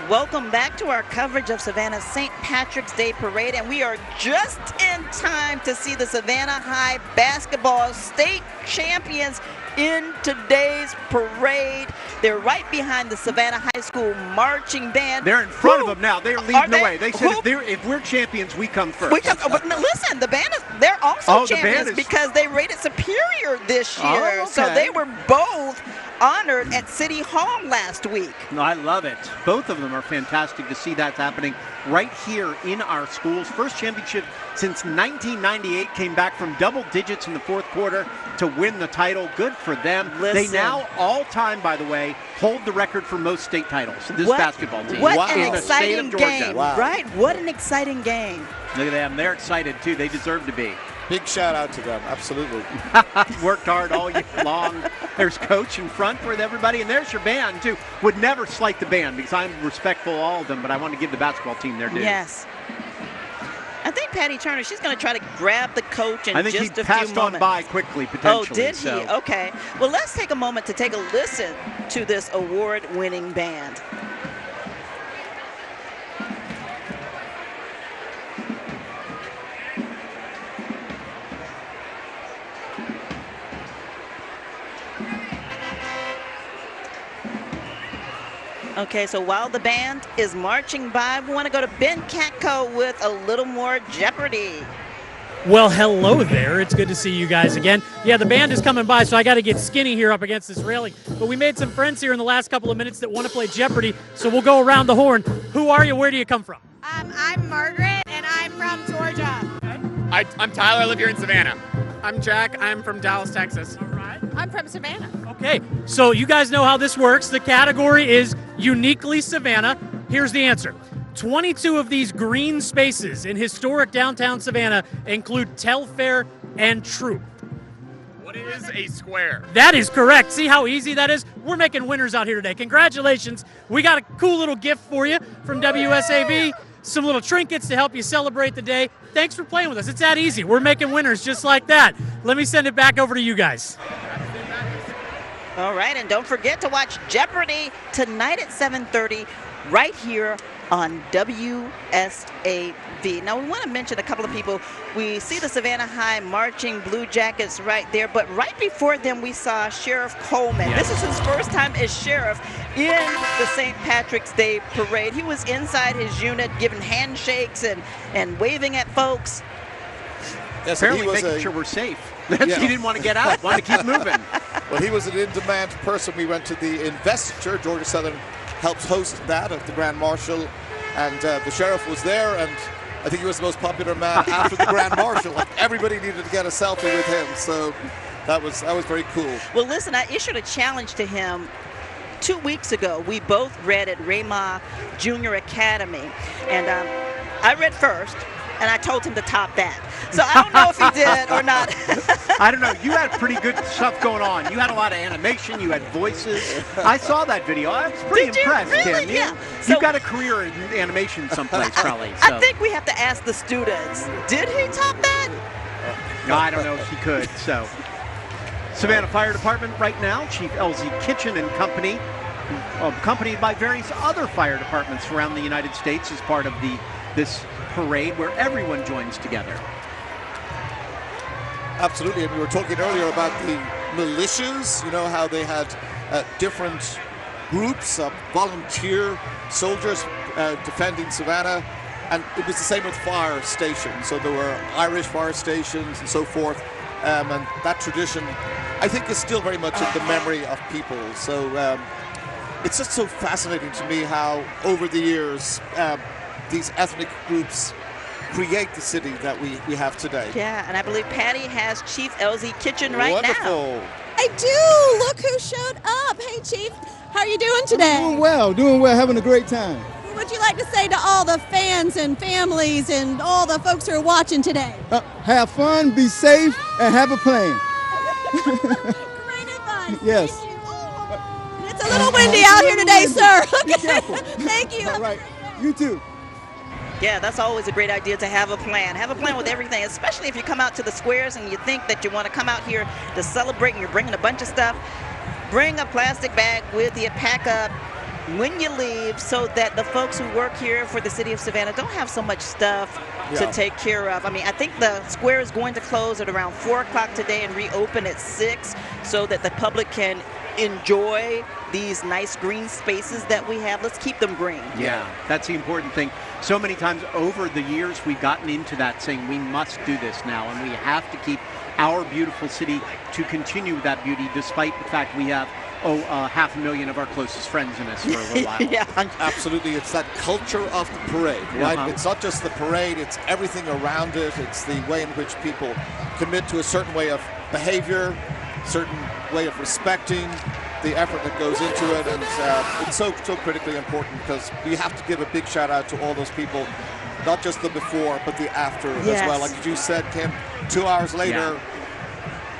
Welcome back to our coverage of Savannah's St. Patrick's Day Parade, and we are just in time to see the Savannah High basketball state champions in today's parade. They're right behind the Savannah High School marching band. They're in front of them now. They're leading the way. They said if we're champions, we come first. But listen, the band they're also champions because they rated superior this year. Oh, okay. So they were both honored at City Hall last week. No, I love it. Both of them are fantastic to see that's happening right here in our schools. First championship since 1998, came back from double digits in the fourth quarter to win the title. Good for them. Listen. They now, all time, by the way, hold the record for most state titles, this basketball team. What in an the state exciting of Georgia. game, right? What an exciting game. Look at them. They're excited, too. They deserve to be. Big shout out to them, absolutely. Worked hard all year long. There's Coach in front with everybody, and there's your band, too. Would never slight the band because I'm respectful of all of them, but I want to give the basketball team their due. Yes. I think Patty Turner, she's going to try to grab the coach in just a few moments. I think he passed on by quickly, potentially. Oh, did he? Okay. Well, let's take a moment to take a listen to this award-winning band. Okay, so while the band is marching by, we want to go to Ben Katko with a little more Jeopardy. Well, hello there. It's good to see you guys again. Yeah, the band is coming by, so I got to get skinny here up against this railing. But we made some friends here in the last couple of minutes that want to play Jeopardy, so we'll go around the horn. Who are you? Where do you come from? I'm Margaret, and I'm from Georgia. I'm Tyler. I live here in Savannah. I'm Jack. I'm from Dallas, Texas. All right. I'm from Savannah. Okay, so you guys know how this works. The category is uniquely Savannah. Here's the answer. 22 of these green spaces in historic downtown Savannah include Telfair and Troop. What is a square? That is correct. See how easy that is? We're making winners out here today. Congratulations. We got a cool little gift for you from WSAV. Some little trinkets to help you celebrate the day. Thanks for playing with us. It's that easy. We're making winners just like that. Let me send it back over to you guys. All right, and don't forget to watch Jeopardy tonight at 7:30 right here on WSAV. Now, we want to mention a couple of people. We see the Savannah High marching Blue Jackets right there, but right before them we saw Sheriff Coleman. Yes. This is his first time as sheriff in the St. Patrick's Day Parade. He was inside his unit giving handshakes and waving at folks. Yes, apparently making sure we're safe. He didn't want to get out, wanted to keep moving. Well, he was an in-demand person. We went to the investiture. Georgia Southern helps host that of the Grand Marshal, and the sheriff was there, and I think he was the most popular man after the Grand Marshal. Like, everybody needed to get a selfie with him, so that was very cool. Well, listen, I issued a challenge to him 2 weeks ago. We both read at Raymond Junior Academy, and I read first, and I told him to top that. So I don't know if he did or not. I don't know. You had pretty good stuff going on. You had a lot of animation. You had voices. I saw that video. I was pretty impressed, really? Kim. Yeah. You've got a career in animation someplace, probably. So. I think we have to ask the students. Did he top that? No, I don't know if he could. So, Savannah Fire Department right now, Chief L.Z. Kitchen and company, accompanied by various other fire departments around the United States as part of this parade where everyone joins together. Absolutely, and we were talking earlier about the militias, you know, how they had different groups of volunteer soldiers defending Savannah, and it was the same with fire stations. So there were Irish fire stations and so forth, and that tradition, I think, is still very much in the memory of people. So it's just so fascinating to me how, over the years, these ethnic groups create the city that we have today. Yeah, and I believe Patty has Chief L.Z. Kitchen right Wonderful. now. I do. Look who showed up. Hey, Chief. How are you doing today? Doing well, having a great time. What would you like to say to all the fans and families and all the folks who are watching today? Have fun, be safe, and have a plan. Great advice. Yes. Thank you. It's a little windy out here today, sir. Okay. Thank you. All right. You too. Yeah, that's always a great idea to have a plan. Have a plan with everything, especially if you come out to the squares and you think that you want to come out here to celebrate and you're bringing a bunch of stuff. Bring a plastic bag with you, pack up when you leave so that the folks who work here for the city of Savannah don't have so much stuff to take care of. I mean, I think the square is going to close at around 4 o'clock today and reopen at 6 so that the public can enjoy these nice green spaces that we have. Let's keep them green. Yeah, that's the important thing. So many times over the years we've gotten into that saying we must do this now, and we have to keep our beautiful city to continue that beauty despite the fact we have 500,000 of our closest friends in us for a little while. Yeah. Absolutely. It's that culture of the parade, right? It's not just the parade, it's everything around it. It's the way in which people commit to a certain way of behavior, certain way of respecting the effort that goes into it, and it's so critically important because we have to give a big shout out to all those people, not just the before but the after as well. Like you said, Kim, 2 hours later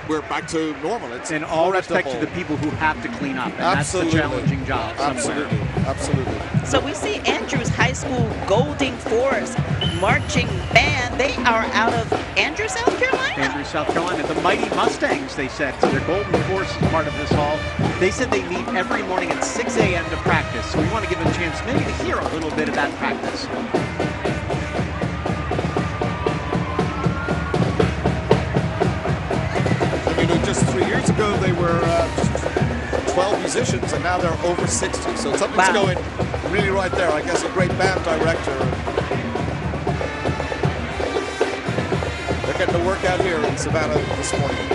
we're back to normal. It's and all respect to the people who have to clean up, and that's the challenging job somewhere. Absolutely. So we see Andrews High School Golding Forest marching band. They are out of Andrews, South Carolina. Andrews, South Carolina. The Mighty Mustangs, they said. So their Golden Force is part of this all. They said they meet every morning at 6 a.m. to practice. So we want to give them a chance maybe to hear a little bit of that practice. Just 3 years ago, they were just 12 musicians, and now they're over 60. So something's going really right there. I guess a great band director. They're getting to work out here in Savannah this morning.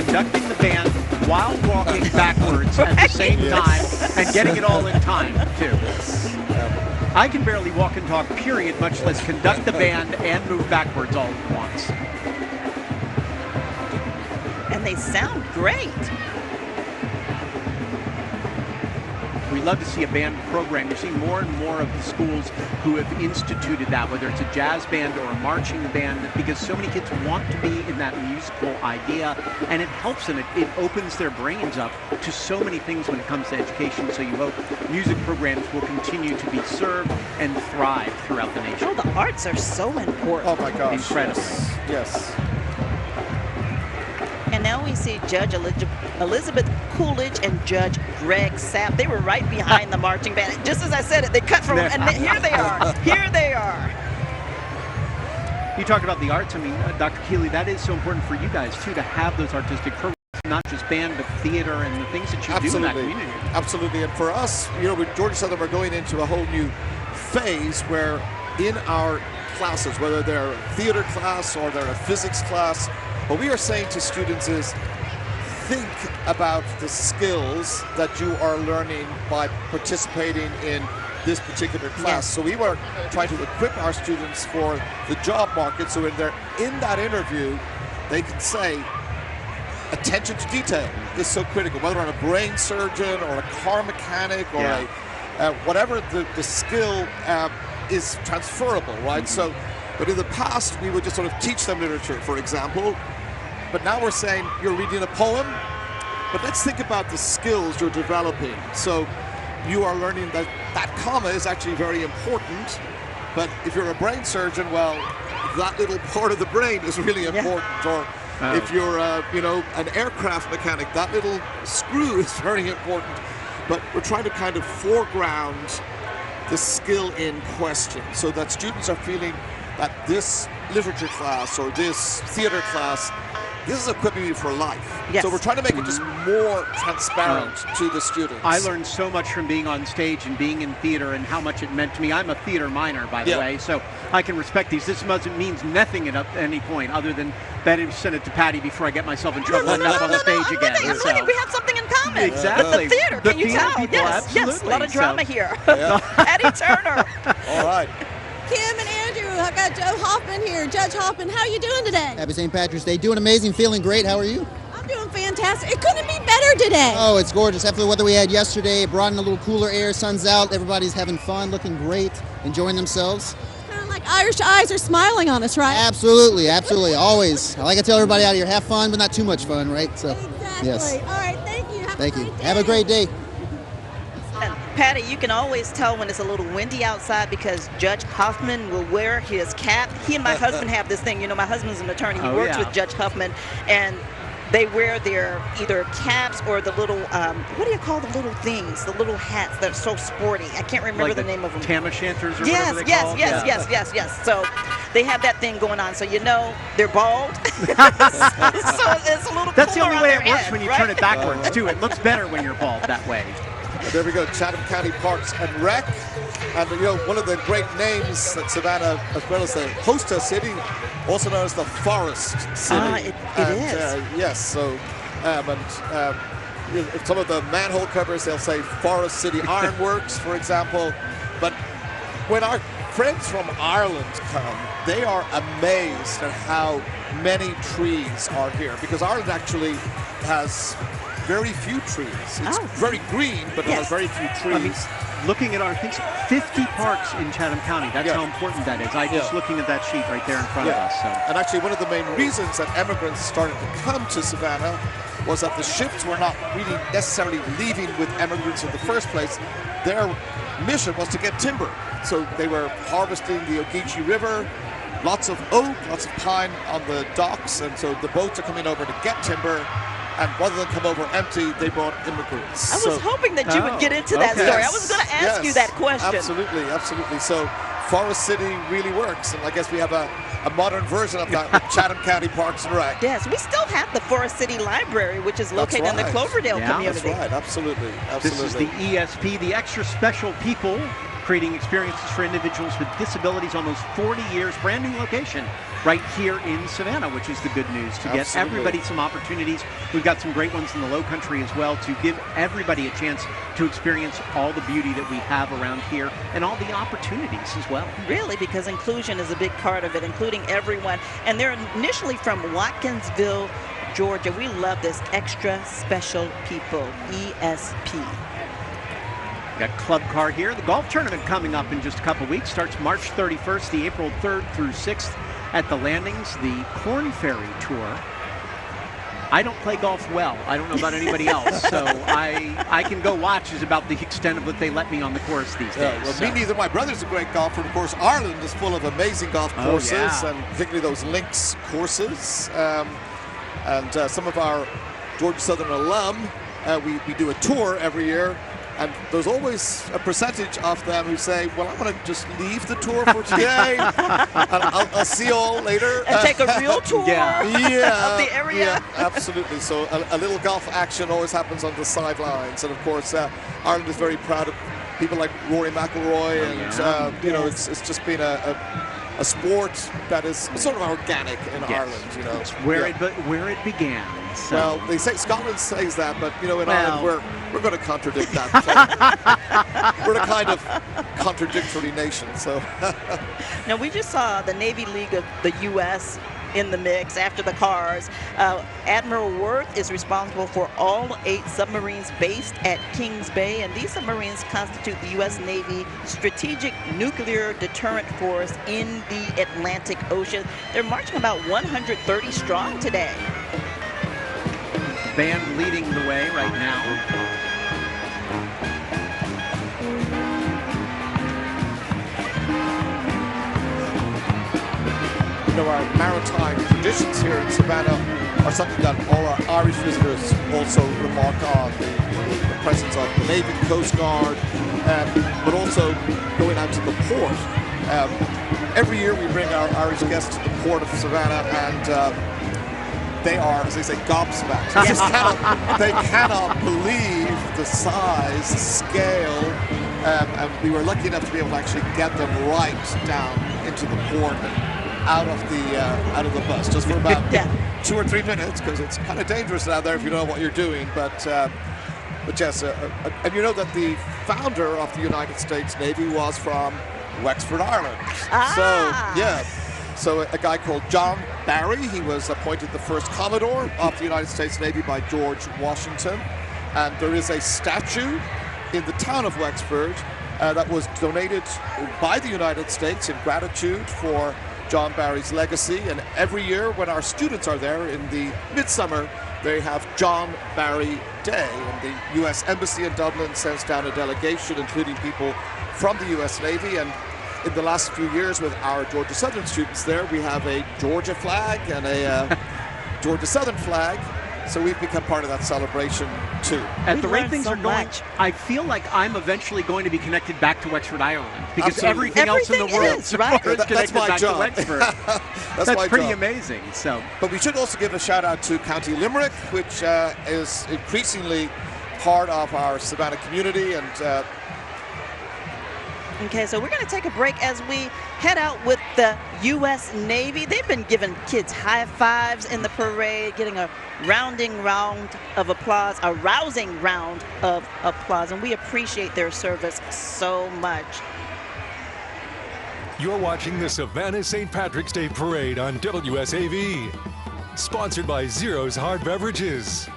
Conducting the band while walking backwards at the same time and getting it all in time, too. I can barely walk and talk, period, much less conduct the band and move backwards all at once. And they sound great. We love to see a band program. You're seeing more and more of the schools who have instituted that, whether it's a jazz band or a marching band, because so many kids want to be in that musical idea, and it helps them. It opens their brains up to so many things when it comes to education. So you hope music programs will continue to be served and thrive throughout the nation. Oh, the arts are so important. Oh my gosh. Incredibly. Yes. And now we see Judge Elizabeth Coolidge and Judge Greg Sapp. They were right behind the marching band. Just as I said it, they cut from, and here they are. Here they are. You talked about the arts. I mean, Dr. Keeley, that is so important for you guys, too, to have those artistic programs, not just band, but theater and the things that you do in that community. Absolutely. And for us, with Georgia Southern, we're going into a whole new phase where in our classes, whether they're a theater class or they're a physics class, what we are saying to students is think about the skills that you are learning by participating in this particular class. Yes. So we were trying to equip our students for the job market, so when they're in that interview, they can say, attention to detail is so critical, whether I'm a brain surgeon or a car mechanic or whatever the skill is transferable, right? So, but in the past, we would just sort of teach them literature, for example, but now we're saying you're reading a poem, but let's think about the skills you're developing. So you are learning that that comma is actually very important, but if you're a brain surgeon, well, that little part of the brain is really important. Or if you're, an aircraft mechanic, that little screw is very important. But we're trying to kind of foreground the skill in question so that students are feeling that this literature class or this theater class, this is equipping you for life. Yes. So we're trying to make it just more transparent to the students. I learned so much from being on stage and being in theater and how much it meant to me. I'm a theater minor, by the way, so I can respect these. This means nothing at any point other than better send it to Patty before I get myself in trouble and up on the stage again. I'm we have something in common. Exactly. The theater, can you tell? People, yes, a lot of drama here. Yeah. Patty Turner. All right. Kim and Andrew, I got Joe Hoffman here. Judge Hoffman, how are you doing today? Happy St. Patrick's Day. Doing amazing, feeling great. How are you? I'm doing fantastic. It couldn't be better today. Oh, it's gorgeous. After the weather we had yesterday, it brought in a little cooler air, sun's out, everybody's having fun, looking great, enjoying themselves. Kind of like Irish eyes are smiling on us, right? Absolutely, absolutely, always. I like to tell everybody out here, have fun, but not too much fun, right? So, Exactly. yes. All right, thank you. Thank you. Great day. Have a great day. Patty, you can always tell when it's a little windy outside because Judge Huffman will wear his cap. He and my husband have this thing. You know, my husband's an attorney. He works with Judge Huffman, and they wear their either caps or the little, what do you call the little things, the little hats that are so sporty? I can't remember the name of them. Tam o'shanters or whatever they call them? Yes. So they have that thing going on. So you know they're bald. So it's a little That's the cooler only on way their it works head, when you right? turn it backwards, too. It looks better when you're bald that way. There we go, Chatham County Parks and Rec. And, you know, one of the great names that Savannah, as well as the hostess city, also known as the Forest City. It is. Yes, so, some of the manhole covers, they'll say Forest City Ironworks, for example. But when our friends from Ireland come, they are amazed at how many trees are here, because Ireland actually has very few trees. It's very green, but it has very few trees. I mean, looking at our things, 50 parks in Chatham County. That's how important that is. Just looking at that sheet right there in front of us. So. And actually, one of the main reasons that immigrants started to come to Savannah was that the ships were not really necessarily leaving with immigrants in the first place. Their mission was to get timber. So they were harvesting the Ogeechee River, lots of oak, lots of pine on the docks, and so the boats are coming over to get timber. And rather than come over empty, they brought immigrants. I was hoping that you would get into that story. I was going to ask you that question. Absolutely. So Forest City really works. And I guess we have a modern version of that with Chatham County Parks and Rec. Yes, we still have the Forest City Library, which is located in the Cloverdale community. That's right, absolutely. This is the ESP, the Extra Special People, creating experiences for individuals with disabilities, almost 40 years, brand new location right here in Savannah, which is the good news, to get everybody some opportunities. We've got some great ones in the Low Country as well, to give everybody a chance to experience all the beauty that we have around here and all the opportunities as well. Really, because inclusion is a big part of it, including everyone. And they're initially from Watkinsville, Georgia. We love this Extra Special People, ESP. Got Club Car here. The golf tournament coming up in just a couple weeks. Starts March 31st, the April 3rd through 6th at the Landings, the Corn Ferry Tour. I don't play golf well. I don't know about anybody else, so I can go watch is about the extent of what they let me on the course these days. Me neither. My brother's a great golfer. Of course, Ireland is full of amazing golf courses, and particularly those links courses. And some of our Georgia Southern alum, we do a tour every year. And there's always a percentage of them who say, well, I'm going to just leave the tour for today, and I'll see you all later. And take a real tour of the area. Yeah, absolutely. So a little golf action always happens on the sidelines. And, of course, Ireland is very proud of people like Rory McIlroy. And, you know, it's just been a sport that is sort of organic in Ireland. You know, it's where it began. So. Well, they say Scotland says that, but you know, in Ireland we're going to contradict that. We're a kind of contradictory nation. So now we just saw the Navy League of the U.S. in the mix after the cars. Admiral Worth is responsible for all 8 submarines based at Kings Bay, and these submarines constitute the U.S. Navy strategic nuclear deterrent force in the Atlantic Ocean. They're marching about 130 strong today. Band leading the way right now. You know, our maritime traditions here in Savannah are something that all our Irish visitors also remark on. The presence of the Navy, Coast Guard, but also going out to the port. Every year we bring our Irish guests to the port of Savannah, and they are, as they say, gobsmacked. They cannot believe the size, scale, and we were lucky enough to be able to actually get them right down into the port and out of the bus, just for about 2 or 3 minutes, because it's kind of dangerous out there if you don't know what you're doing. But yes, and you know that the founder of the United States Navy was from Wexford, Ireland. So a guy called John Barry, he was appointed the first Commodore of the United States Navy by George Washington. And there is a statue in the town of Wexford that was donated by the United States in gratitude for John Barry's legacy. And every year when our students are there in the midsummer they have John Barry Day. And the U.S. Embassy in Dublin sends down a delegation, including people from the U.S. Navy. And in the last few years with our Georgia Southern students there, we have a Georgia flag and a Georgia Southern flag. So we've become part of that celebration too. At the rate things are going, I feel like I'm eventually going to be connected back to Wexford, Ireland, because everything else in the world is, right? is connected back to Wexford. That's pretty amazing. So, but we should also give a shout out to County Limerick, which is increasingly part of our Savannah community. And okay, so we're going to take a break as we head out with the U.S. Navy. They've been giving kids high fives in the parade, getting a rousing round of applause, and we appreciate their service so much. You're watching the Savannah St. Patrick's Day Parade on WSAV, sponsored by Zero's Hard Beverages.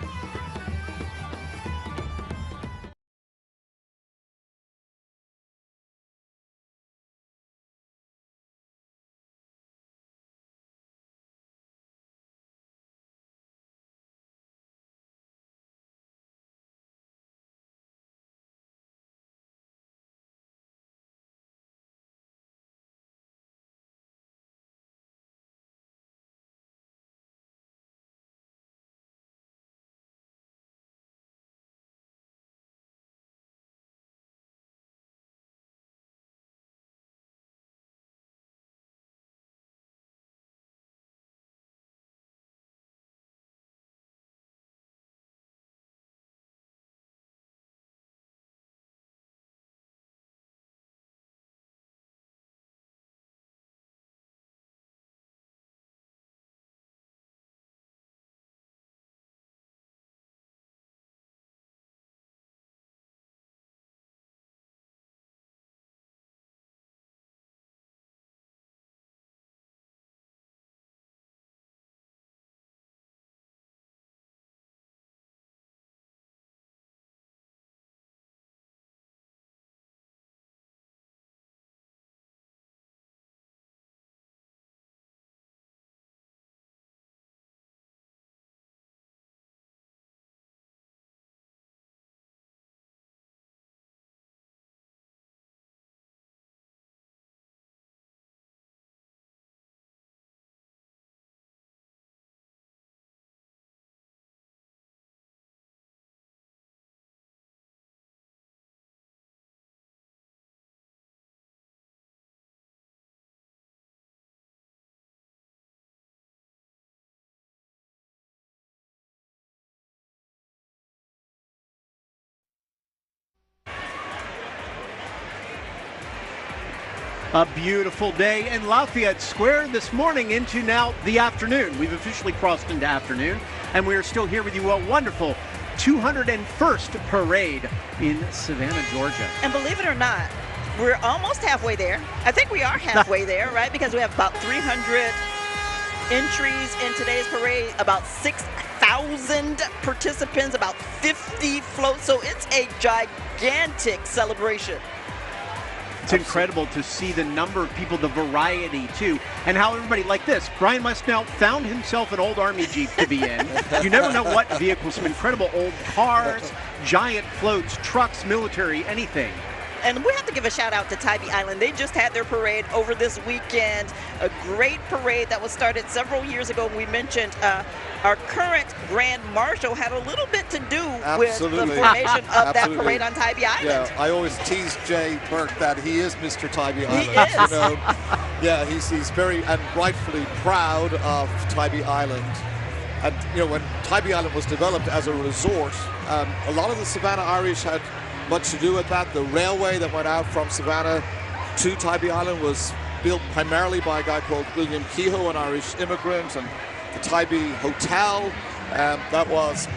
A beautiful day in Lafayette Square this morning into now the afternoon. We've officially crossed into afternoon, and we are still here with you. A wonderful 201st parade in Savannah, Georgia. And believe it or not, we're almost halfway there. I think we are halfway there, right? Because we have about 300 entries in today's parade, about 6,000 participants, about 50 floats. So it's a gigantic celebration. It's incredible to see the number of people, the variety too, and how everybody like this. Brian Westnell found himself an old Army Jeep to be in. You never know what vehicles, some incredible old cars, giant floats, trucks, military, anything. And we have to give a shout out to Tybee Island. They just had their parade over this weekend. A great parade that was started several years ago. We mentioned our current Grand Marshal had a little bit to do with the formation of that parade on Tybee Island. Yeah, I always tease Jay Burke that he is Mr. Tybee Island. He is. You know? Yeah, he's very and rightfully proud of Tybee Island. And you know, when Tybee Island was developed as a resort, a lot of the Savannah Irish had much to do with that. The railway that went out from Savannah to Tybee Island was built primarily by a guy called William Kehoe, an Irish immigrant, and the Tybee Hotel. That was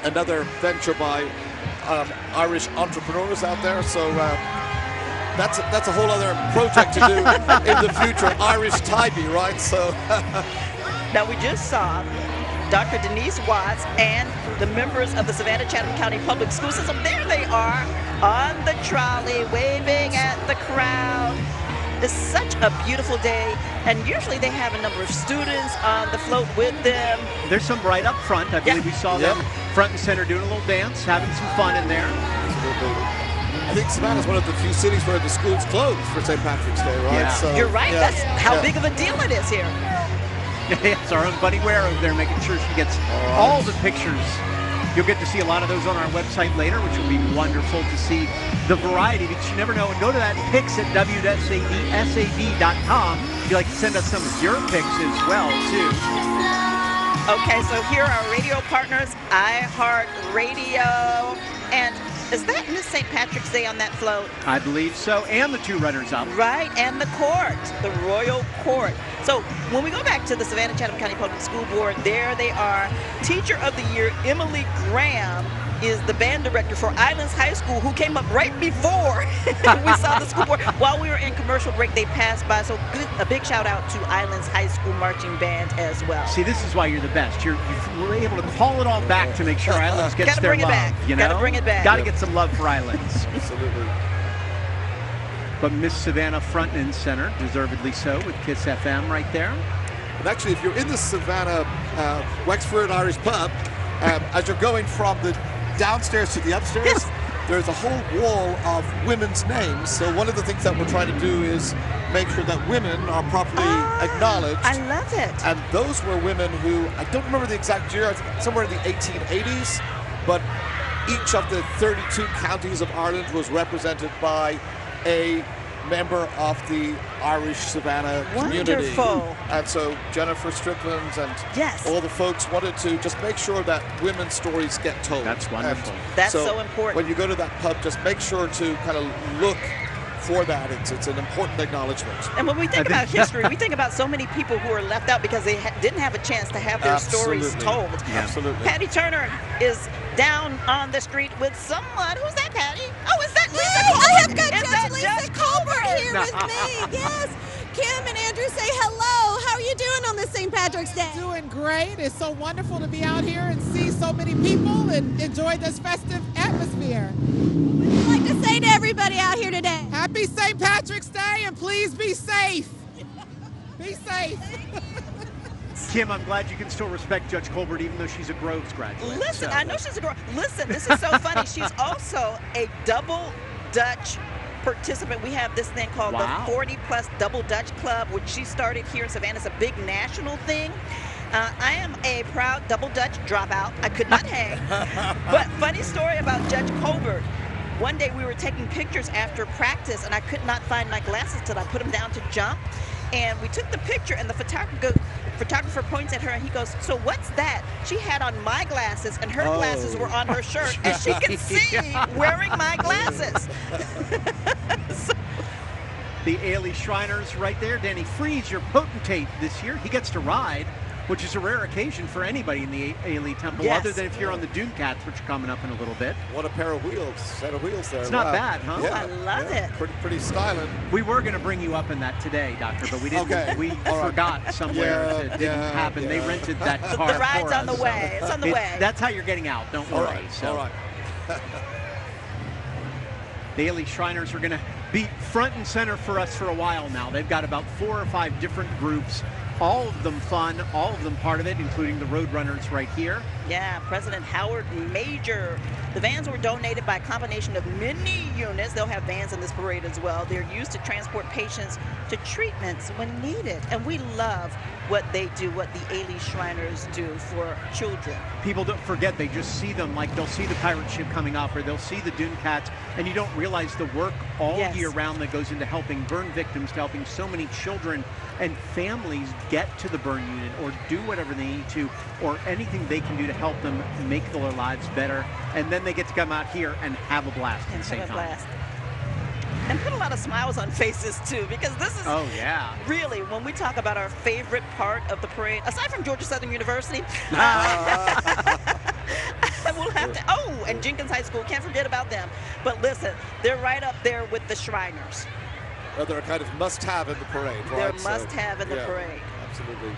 another venture by Irish entrepreneurs out there. So that's a whole other project to do in the future. Irish Tybee, right? So now we just saw Dr. Denise Watts and the members of the Savannah Chatham County Public School System. There they are on the trolley, waving at the crowd. It's such a beautiful day, and usually they have a number of students on the float with them. There's some right up front. I believe we saw them front and center doing a little dance, having some fun in there. I think Savannah's one of the few cities where the school's closed for St. Patrick's Day, right? Yeah. So, You're right. That's how big of a deal it is here. It's our own Buddy Ware over there making sure she gets all the pictures. You'll get to see a lot of those on our website later, which will be wonderful to see the variety, because you never know. And go to that pics at wsav.com if you'd like to send us some of your pics as well, too. Okay, so here are our radio partners, iHeartRadio, and is that Miss St. Patrick's Day on that float? I believe so, and the two runners up. Right, and the court, the Royal Court. So when we go back to the Savannah Chatham County Public School Board, there they are. Teacher of the Year, Emily Graham, is the band director for Islands High School, who came up right before we saw the school board. While we were in commercial break, they passed by. So a big shout out to Islands High School Marching Band as well. See, this is why you're the best. You were able to call it all back to make sure Islands gets their love. Gotta bring it back. You know? Gotta bring it back. Gotta get some love for Islands. Absolutely. But Miss Savannah front and center, deservedly so, with Kiss FM right there. And actually, if you're in the Savannah Wexford Irish pub, as you're going from the downstairs to the upstairs, there's a whole wall of women's names. So one of the things that we're trying to do is make sure that women are properly acknowledged. I love it. And those were women who, I don't remember the exact year, I think somewhere in the 1880s, but each of the 32 counties of Ireland was represented by a member of the Irish Savannah community. Wonderful. And so Jennifer Strickland and all the folks wanted to just make sure that women's stories get told. That's wonderful. And that's so important. When you go to that pub, just make sure to kind of look for that. It's an important acknowledgement. And when we think about history, we think about so many people who are left out because they didn't have a chance to have their stories told. Absolutely. Patty Turner is down on the street with someone. Who's that, Patty? Oh, is that Lisa Colbert? I have got Is Judge that Lisa Colbert here with me. Yes. Kim and Andrew, say hello. How are you doing on this St. Patrick's Day? Doing great. It's so wonderful to be out here and see so many people and enjoy this festive atmosphere. What would you like to say to everybody out here today? Happy St. Patrick's Day, and please be safe. Be safe. Kim, I'm glad you can still respect Judge Colbert even though she's a Groves graduate. Listen, I know she's a girl. Listen, this is so funny. She's also a double Dutch participant. We have this thing called the 40 Plus Double Dutch Club, which she started here in Savannah. It's a big national thing. I am a proud double Dutch dropout. I could not hang. But funny story about Judge Colbert. One day we were taking pictures after practice, and I could not find my glasses till I put them down to jump. And we took the picture, and the photographer points at her, and he goes, "So what's that?" She had on my glasses, and her glasses were on her shirt, and she could see me wearing my glasses. The Alee Shriners right there. Danny Freeze, your potentate this year. He gets to ride, which is a rare occasion for anybody in the Alee Temple, other than if you're on the Dune Cats, which are coming up in a little bit. What a pair of wheels, set of wheels there. It's not bad, huh? Yeah, I love it. Pretty styling. We were going to bring you up in that today, Doctor, but we didn't. We forgot somewhere. It didn't happen. They rented that car The ride's for on the us, way. It's on the way. That's how you're getting out. Don't worry. All right. So. All right. The Alee Shriners are going to be front and center for us for a while now. They've got about 4 or 5 different groups, all of them fun, all of them part of it, including the Roadrunners right here. Yeah, President Howard Major. The vans were donated by a combination of many units. They'll have vans in this parade as well. They're used to transport patients to treatments when needed. And we love what they do, what the Alee Shriners do for children. People don't forget, they just see them, like they'll see the pirate ship coming up, or they'll see the Dune Cats, and you don't realize the work all year round that goes into helping burn victims, to helping so many children and families get to the burn unit or do whatever they need to, or anything they can do to help them make their lives better. And then they get to come out here and have a blast at the same time. And put a lot of smiles on faces too, because this is really, when we talk about our favorite part of the parade, aside from Georgia Southern University, we'll have to, and Jenkins High School, can't forget about them. But listen, they're right up there with the Shriners. Well, they're a kind of must-have in the parade, right? They're must-have in the parade. Absolutely.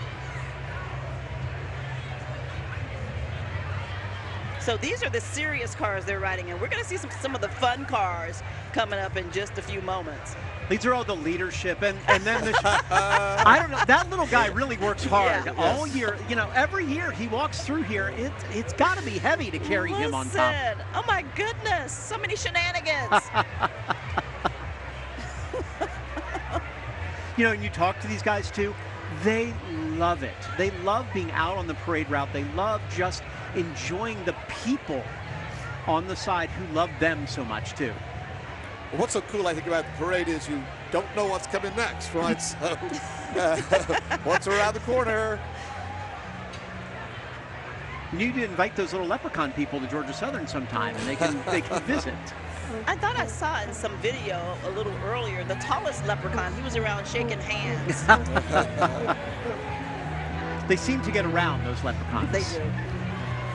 So these are the serious cars they're riding in. We're going to see some of the fun cars coming up in just a few moments. These are all the leadership, and then I don't know. That little guy really works hard all year. You know, every year he walks through here. It's got to be heavy to carry him on top. Oh my goodness! So many shenanigans. You know, and you talk to these guys too. They love it. They love being out on the parade route. They love just enjoying the people on the side who love them so much too. What's so cool, I think, about the parade is you don't know what's coming next, right? So, what's around the corner? You need to invite those little leprechaun people to Georgia Southern sometime, and they can visit. I thought I saw in some video a little earlier, the tallest leprechaun, he was around shaking hands. They seem to get around, those leprechauns. They do.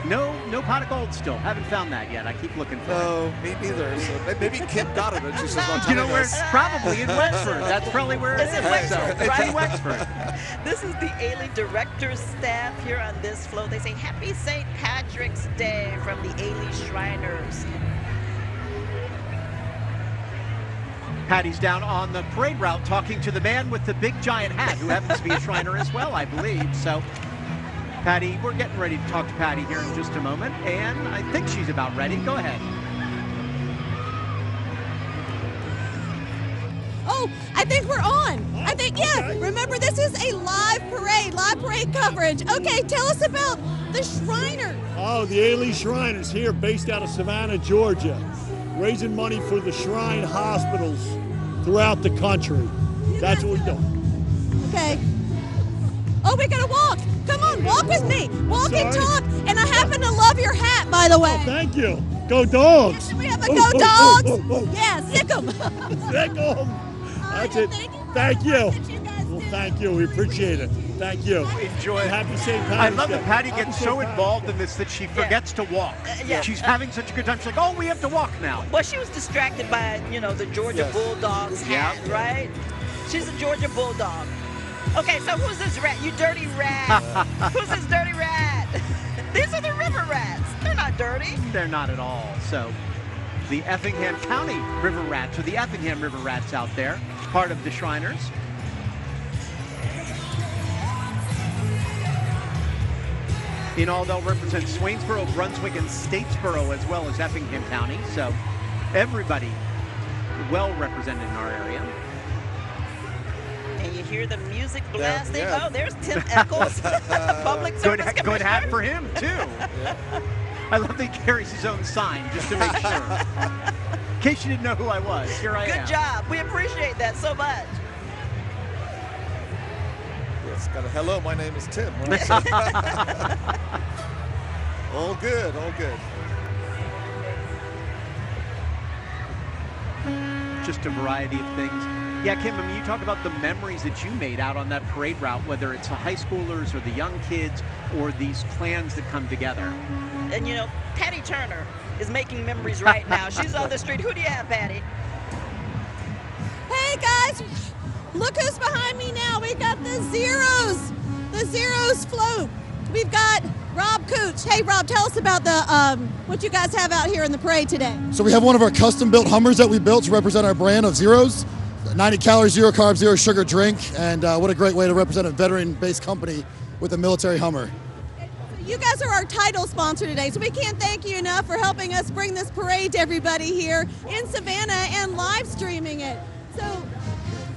No pot of gold still. Haven't found that yet. I keep looking for it. No, me neither. So maybe Kim got it, and she's not You know where? It's probably in Wexford. That's probably where it is. It's in Wexford. This is the Alee director's staff here on this float. They say, Happy St. Patrick's Day from the Alee Shriners. Patty's down on the parade route talking to the man with the big giant hat, who happens to be a Shriner as well, I believe. So, Patty, we're getting ready to talk to Patty here in just a moment, and I think she's about ready. Go ahead. Oh, I think we're on. I think, yeah. Remember, this is a live parade coverage. Okay, tell us about the Shriners. Oh, the Alee Shriners here, based out of Savannah, Georgia, raising money for the shrine hospitals throughout the country. That's what we do. Okay. Oh, we gotta walk. Come on, walk with me. Walk and talk. And I happen to love your hat, by the way. Oh, thank you. Go Dogs. Can we have a go Dogs? Yeah, sick 'em. Sick 'em. That's it. Thank you. Well, thank you. We appreciate it. Thank you. Enjoy it. Happy St. Patrick's Day. I love that Patty gets so involved in this that she forgets to walk. Yeah. She's having such a good time. She's like, oh, we have to walk now. Well, she was distracted by, the Georgia Bulldogs hat, right? She's a Georgia Bulldog. Okay, so who's this rat? You dirty rat. Who's this dirty rat? These are the river rats. They're not dirty. They're not at all. So the Effingham County River Rats, or the Effingham River Rats out there, part of the Shriners. In all, they'll represent Swainsboro, Brunswick, and Statesboro, as well as Effingham County. So everybody well represented in our area. And you hear the music blasting. Yeah. Oh, there's Tim Eccles, public service commissioner. Good hat for him, too. I love that he carries his own sign just to make sure. In case you didn't know who I was, here I am. Good job. We appreciate that so much. Yes, got a hello, my name is Tim. All good, all good. Just a variety of things. Yeah, Kim, I mean, you talk about the memories that you made out on that parade route, whether it's the high schoolers or the young kids or these clans that come together. And, Patty Turner is making memories right now. She's on the street. Who do you have, Patty? Hey, guys. Look who's behind me now. We've got the Zeros float. We've got Rob Cooch. Hey, Rob, tell us about the what you guys have out here in the parade today. So we have one of our custom-built Hummers that we built to represent our brand of Zeros. 90 calories, 0 carbs, 0 sugar drink, and what a great way to represent a veteran-based company with a military Hummer. You guys are our title sponsor today, so we can't thank you enough for helping us bring this parade to everybody here in Savannah and live streaming it. So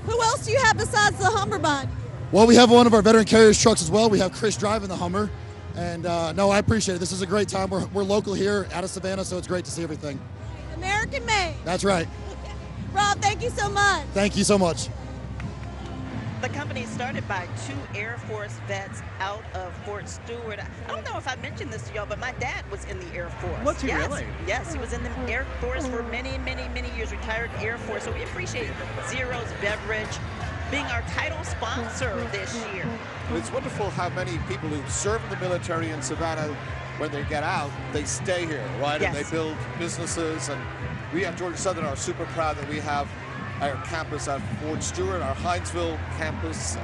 who else do you have besides the Hummer bun? Well, we have one of our veteran carriers trucks as well. We have Chris driving the Hummer. And no, I appreciate it. This is a great time. We're local here out of Savannah, so it's great to see everything. American made. That's right. Rob, thank you so much. Thank you so much. The company is started by 2 Air Force vets out of Fort Stewart. I don't know if I mentioned this to y'all, but my dad was in the Air Force. Was he really? Yes, he was in the Air Force for many, many, many years, retired Air Force. So we appreciate Zero's Beverage being our title sponsor this year. And it's wonderful how many people who serve in the military in Savannah, when they get out, they stay here, right? Yes. And they build businesses. And we at Georgia Southern are super proud that we have our campus at Fort Stewart, our Hinesville campus.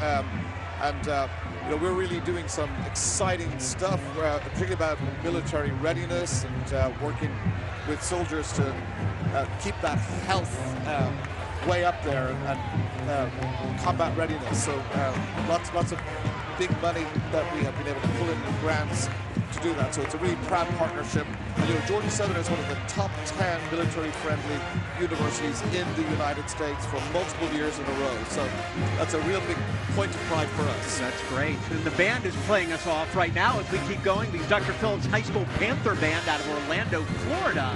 we're really doing some exciting stuff, particularly about military readiness and working with soldiers to keep that health way up there and combat readiness. So lots of big money that we have been able to pull in with grants to do that. So it's a really proud partnership. And Georgia Southern is one of the top 10 military-friendly universities in the United States for multiple years in a row. So that's a real big point of pride for us. That's great. And the band is playing us off right now as we keep going. The Dr. Phillips High School Panther Band out of Orlando, Florida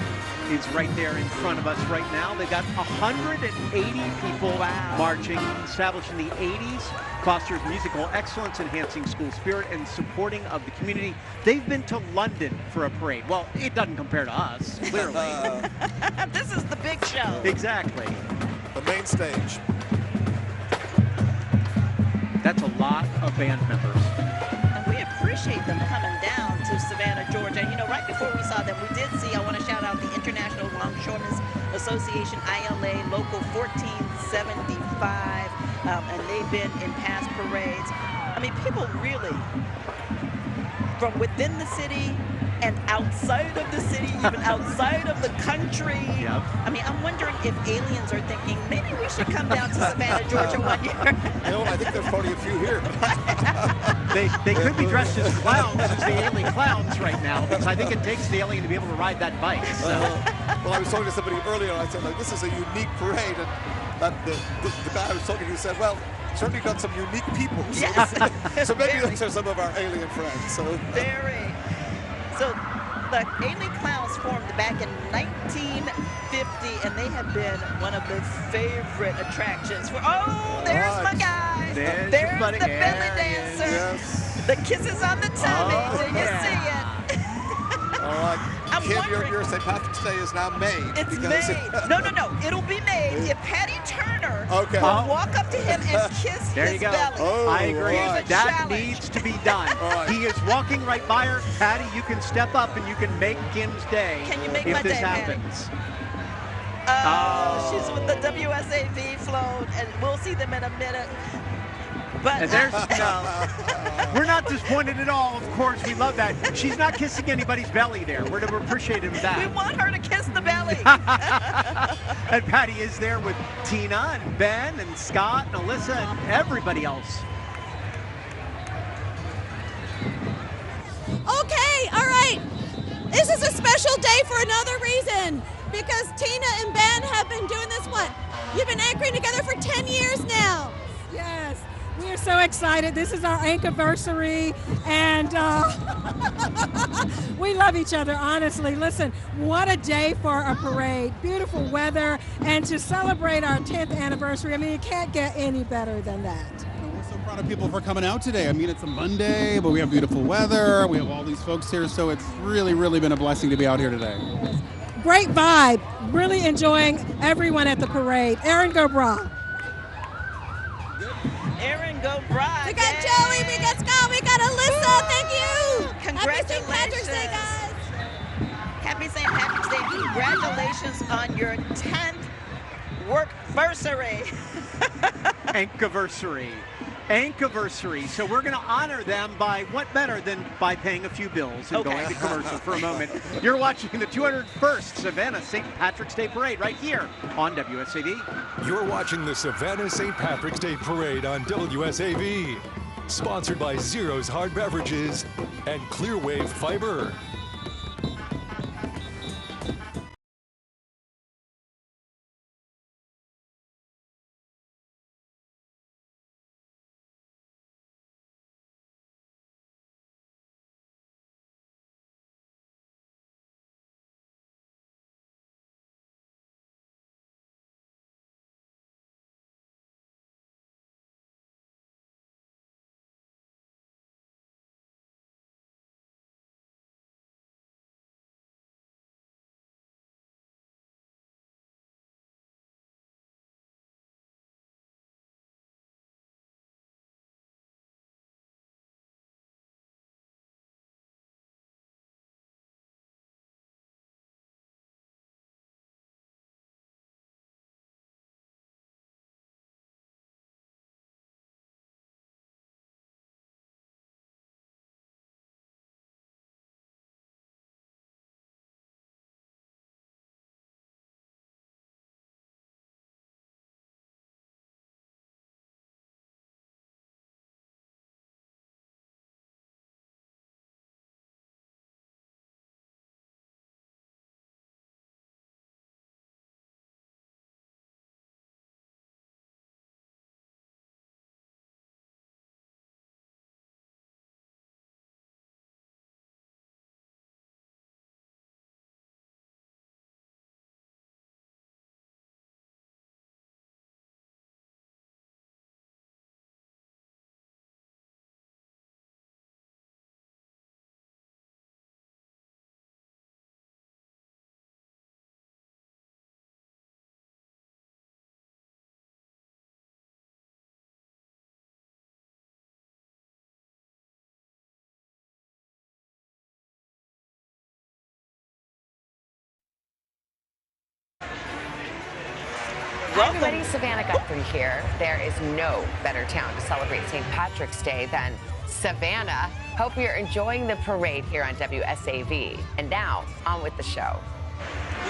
is right there in front of us right now. They've got 180 people marching, established in the 80s, fosters musical excellence, enhancing school spirit, and supporting of the community. They've been to London for a parade. Well, it doesn't compare to us, clearly. This is the big show. Exactly. The main stage. That's a lot of band members. And we appreciate them coming down to Savannah, Georgia. Right before we saw them, we did see, I want to shout out the International Longshoremen's Association, ILA, Local 1475, and they've been in past parades. I mean, people really, from within the city and outside of the city, even outside of the country. Yep. I mean, I'm wondering if aliens are thinking, maybe we should come down to Savannah, Georgia one year. I think there's probably a few here. They could be dressed as clowns, as the alien clowns right now, because I think it takes the alien to be able to ride that bike. So. Well, I was talking to somebody earlier, and I said, this is a unique parade, and the guy I was talking to said, well, certainly got some unique people. Yes. So maybe those are some of our alien friends. So. Very. So the Alien Clowns formed back in 1950, and they have been one of the favorite attractions for, there's my guy. There's the belly dancer. Yes. The kisses on the tummy. Do you see it? All right. Kim, your St. Patrick's Day is now made. It's made. No. It'll be made if Patty Turner will walk up to him and kiss his belly. Oh, I agree. right. That needs to be done. Right. He is walking right by her. Patty, you can step up and you can make Kim's day. Can you make if my this day, happens. She's with the WSAV float, and we'll see them in a minute. But And there's we're not disappointed at all. Of course, we love that. She's not kissing anybody's belly there. We're appreciative of that. we want her to kiss the belly. And Patty is there with Tina and Ben and Scott and Alyssa and everybody else. Okay, all right. This is a special day for another reason, because Tina and Ben have been doing this, you've been anchoring together for 10 years now. Yes, we are so excited. This is our anniversary, and we love each other, honestly. Listen, what a day for a parade. Beautiful weather, and to celebrate our 10th anniversary, I mean, it can't get any better than that. We're so proud of people for coming out today. I mean, it's a Monday, but we have beautiful weather. We have all these folks here, so it's really, really been a blessing to be out here today. Great vibe. Really enjoying everyone at the parade. Aaron Gobra. Aaron Gobra. We got Joey, we got Scott, we got Alyssa. Thank you. Congratulations. Happy St. Patrick's Day, guys. Happy St. Patrick's Day. Congratulations on your 10th workversary. Anniversary. So we're going to honor them by what better than by paying a few bills and going to commercial for a moment. You're watching the 201st Savannah St. Patrick's Day Parade right here on WSAV. You're watching the Savannah St. Patrick's Day Parade on WSAV. Sponsored by Zero's Hard Beverages and Clearwave Fiber. Welcome. Hi everybody, Savannah Guthrie here. There is no better town to celebrate St. Patrick's Day than Savannah. Hope you're enjoying the parade here on WSAV. And now, on with the show.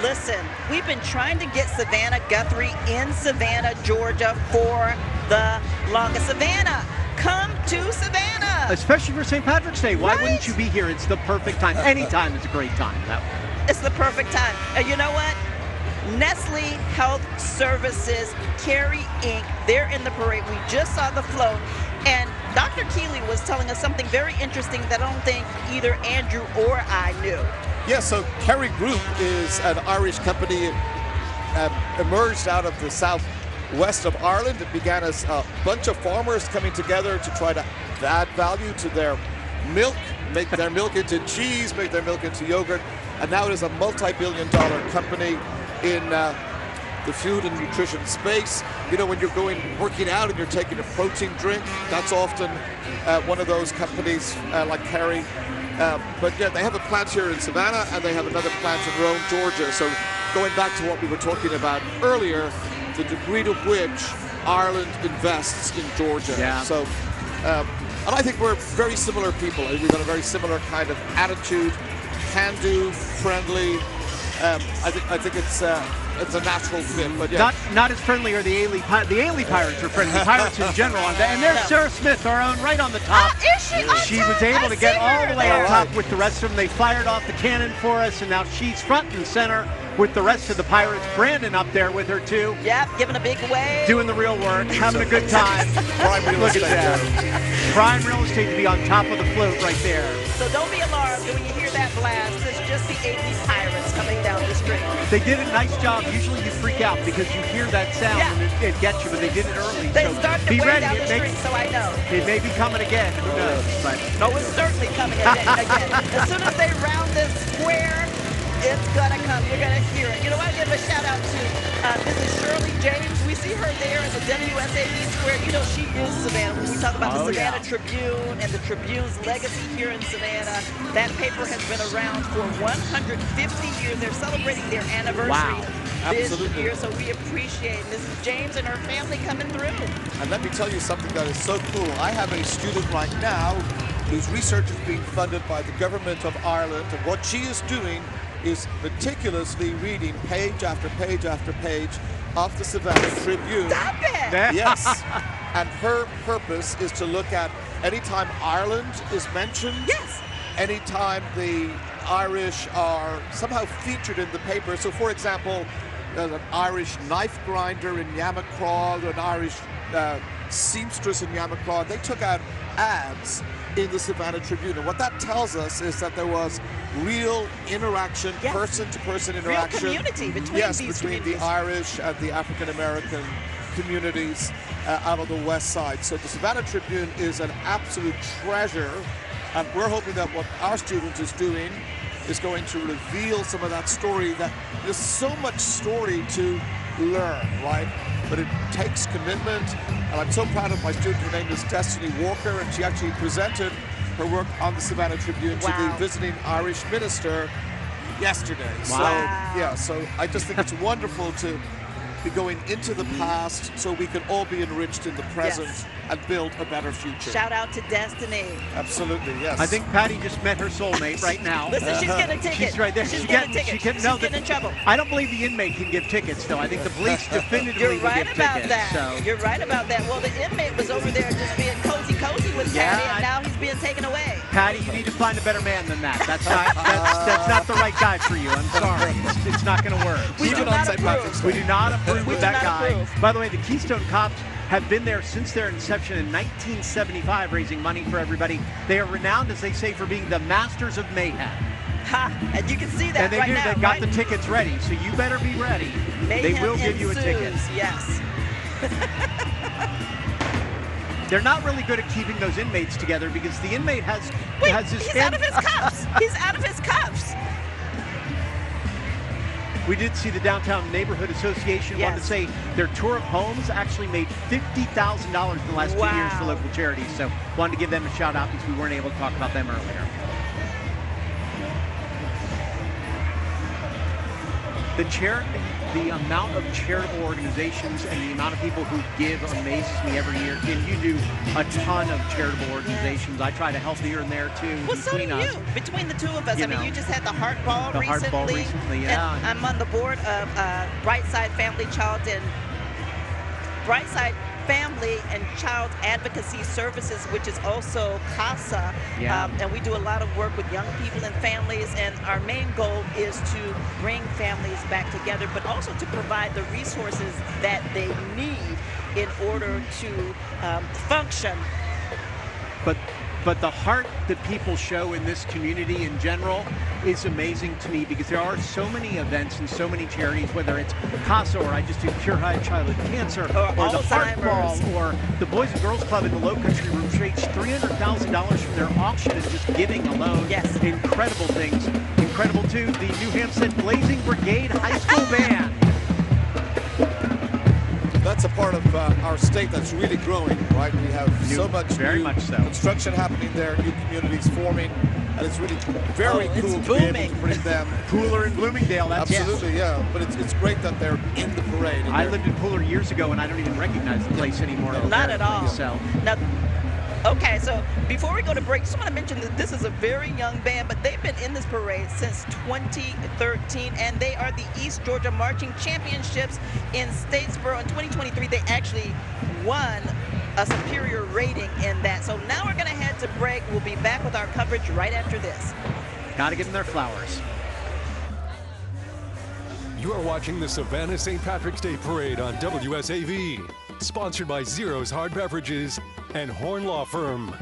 Listen, we've been trying to get Savannah Guthrie in Savannah, Georgia for the longest. Savannah, come to Savannah. Especially for St. Patrick's Day. Why Right? wouldn't you be here? It's the perfect time. Anytime is a great time. It's the perfect time. And you know what? Nestle Health Services, Carry Inc., they're in the parade. We just saw the float. And Dr. Keeley was telling us something very interesting that I don't think either Andrew or I knew. Yeah, so Kerry Group is an Irish company emerged out of the southwest of Ireland. It began as a bunch of farmers coming together to try to add value to their milk, make their milk into cheese, make their milk into yogurt, and now it is a multi-billion-dollar company in the food and nutrition space. You know, when you're working out and you're taking a protein drink, that's often one of those companies like Kerry. But yeah, they have a plant here in Savannah and they have another plant in Rome, Georgia. So going back to what we were talking about earlier, the degree to which Ireland invests in Georgia. Yeah. So, and I think we're very similar people. We've got a very similar kind of attitude, can-do, friendly. I think it's a natural fit. But yeah. Not as friendly are the Alee Pirates are friendly. Pirates in general. And there's Sarah Smith, our own, right on the top. Is she on She top? was able I to get see all her the way there. on top with the rest of them. They fired off the cannon for us, and now she's front and center with the rest of the Pirates. Brandon up there with her, too. Yep, giving a big wave. Doing the real work, having a good time. Prime real Look at estate, that. Prime real estate to be on top of the float right there. So don't be alarmed when you hear that blast. It's just the Alee Pirates coming down the street. They did a nice job. Usually you freak out because you hear that sound and it gets you, but they did it early. They so started be way ready. down the street, so I know. It may be coming again. Who knows? But No, it's certainly coming again. As soon as they round this square, it's gonna come. You're gonna hear it. You know, I give a shout out to Mrs. Shirley James. We see her there at the WSAV Square. You know, she is Savannah. When we talk about the Savannah Tribune and the Tribune's legacy here in Savannah, that paper has been around for 150 years. They're celebrating their anniversary this Absolutely. year, so we appreciate Mrs. James and her family coming through. And let me tell you something that is so cool. I have a student right now whose research is being funded by the government of Ireland, and what she is doing is meticulously reading page after page after page of the Savannah Tribune. Stop it! Yes. And her purpose is to look at anytime Ireland is mentioned, anytime the Irish are somehow featured in the paper. So, for example, an Irish knife grinder in Yamacraw, an Irish seamstress in Yamacraw, they took out ads in the Savannah Tribune. And what that tells us is that there was real interaction, person-to-person interaction. Real community between yes, these between communities. the Irish and the African-American communities out on the west side. So the Savannah Tribune is an absolute treasure, and we're hoping that what our student is doing is going to reveal some of that story. That there's so much story to learn, right? But it takes commitment, and I'm so proud of my student. Her name is Destiny Walker, and she actually presented her work on the Savannah Tribune to the visiting Irish minister yesterday. Wow. So I just think it's wonderful to be going into the past so we can all be enriched in the present and build a better future. Shout out to Destiny. Absolutely, yes. I think Patty just met her soulmate right now. Listen, she's getting a ticket. She's right there. She's getting a ticket. She's getting in trouble. I don't believe the inmate can give tickets, though. I think the police definitively You're will right give about tickets. that. So. You're right about that. Well, the inmate was over there just being cozy with Patty, and now he's being taken away. Patty, you need to find a better man than that. That's not the right guy for you. I'm sorry. It's not going to work. We do not approve. We do not approve of that guy. approve. By the way, the Keystone Cops have been there since their inception in 1975, raising money for everybody. They are renowned, as they say, for being the masters of mayhem. Ha! And you can see that and they right do. now, They've got right? the tickets ready, so you better be ready. Mayhem they will give you a ticket. ensues, Yes. They're not really good at keeping those inmates together because the inmate has his He's out of his cuffs. He's out of his cuffs. We did see the Downtown Neighborhood Association wanted to say their tour of homes actually made $50,000 in the last 2 years for local charities. So wanted to give them a shout out because we weren't able to talk about them earlier. The the amount of charitable organizations and the amount of people who give amazes me every year. Kim, you do a ton of charitable organizations. I try to help here and there too. Well, so do you. Between the two of us, I mean, you just had the Heart Ball recently. Yeah. And I'm on the board of Brightside Family Child and Brightside Family and Child Advocacy Services, which is also CASA. Yeah. And we do a lot of work with young people and families, and our main goal is to bring families back together, but also to provide the resources that they need in order to function. But the heart that people show in this community in general is amazing to me, because there are so many events and so many charities, whether it's CASA or I just do Cure High Childhood Cancer or the Heart Ball or the Boys and Girls Club in the Low Country Room raised $300,000 from their auction and just giving alone. Yes. Incredible things. Incredible too, the New Hampstead Blazing Brigade High School Band. That's a part of our state that's really growing, right? We have so much construction happening there, new communities forming, and it's really very cool to be able to bring them. Pooler in Bloomingdale, that's absolutely, yeah. But it's great that they're in the parade. I lived in Pooler years ago, and I don't even recognize the place anymore. Not at all. So. Now, okay, so before we go to break, just want to mention that this is a very young band, but they've been in this parade since 2013, and they are the East Georgia Marching Championships in Statesboro. In 2023, they actually won a superior rating in that. So now we're going to head to break. We'll be back with our coverage right after this. Got to give them their flowers. You are watching the Savannah St. Patrick's Day Parade on WSAV. Sponsored by Zero's Hard Beverages and Horn Law Firm.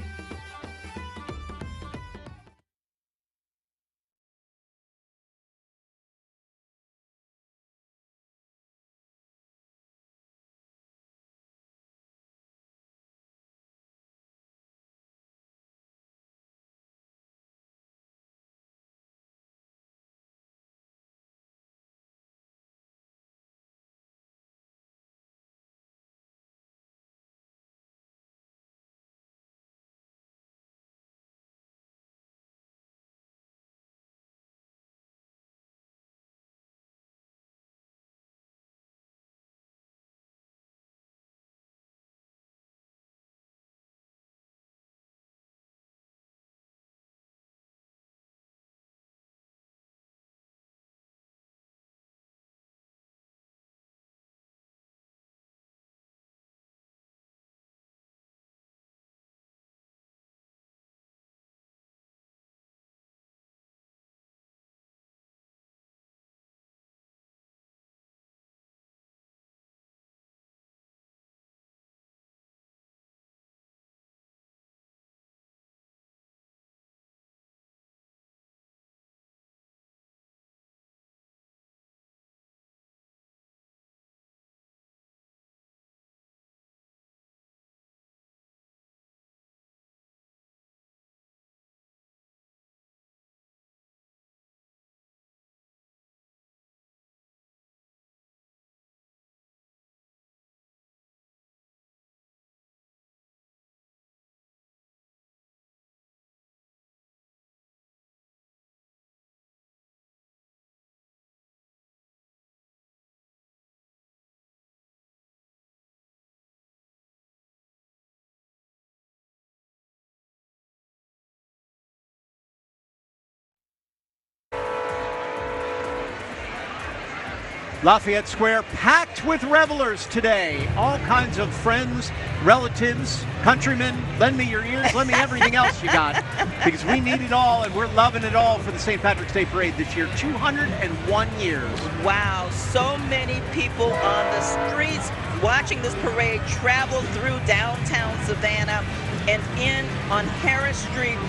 Lafayette Square packed with revelers today. All kinds of friends, relatives, countrymen. Lend me your ears, lend me everything else you got. Because we need it all, and we're loving it all for the St. Patrick's Day Parade this year. 201 years. Wow, so many people on the streets watching this parade travel through downtown Savannah and in on Harris Street.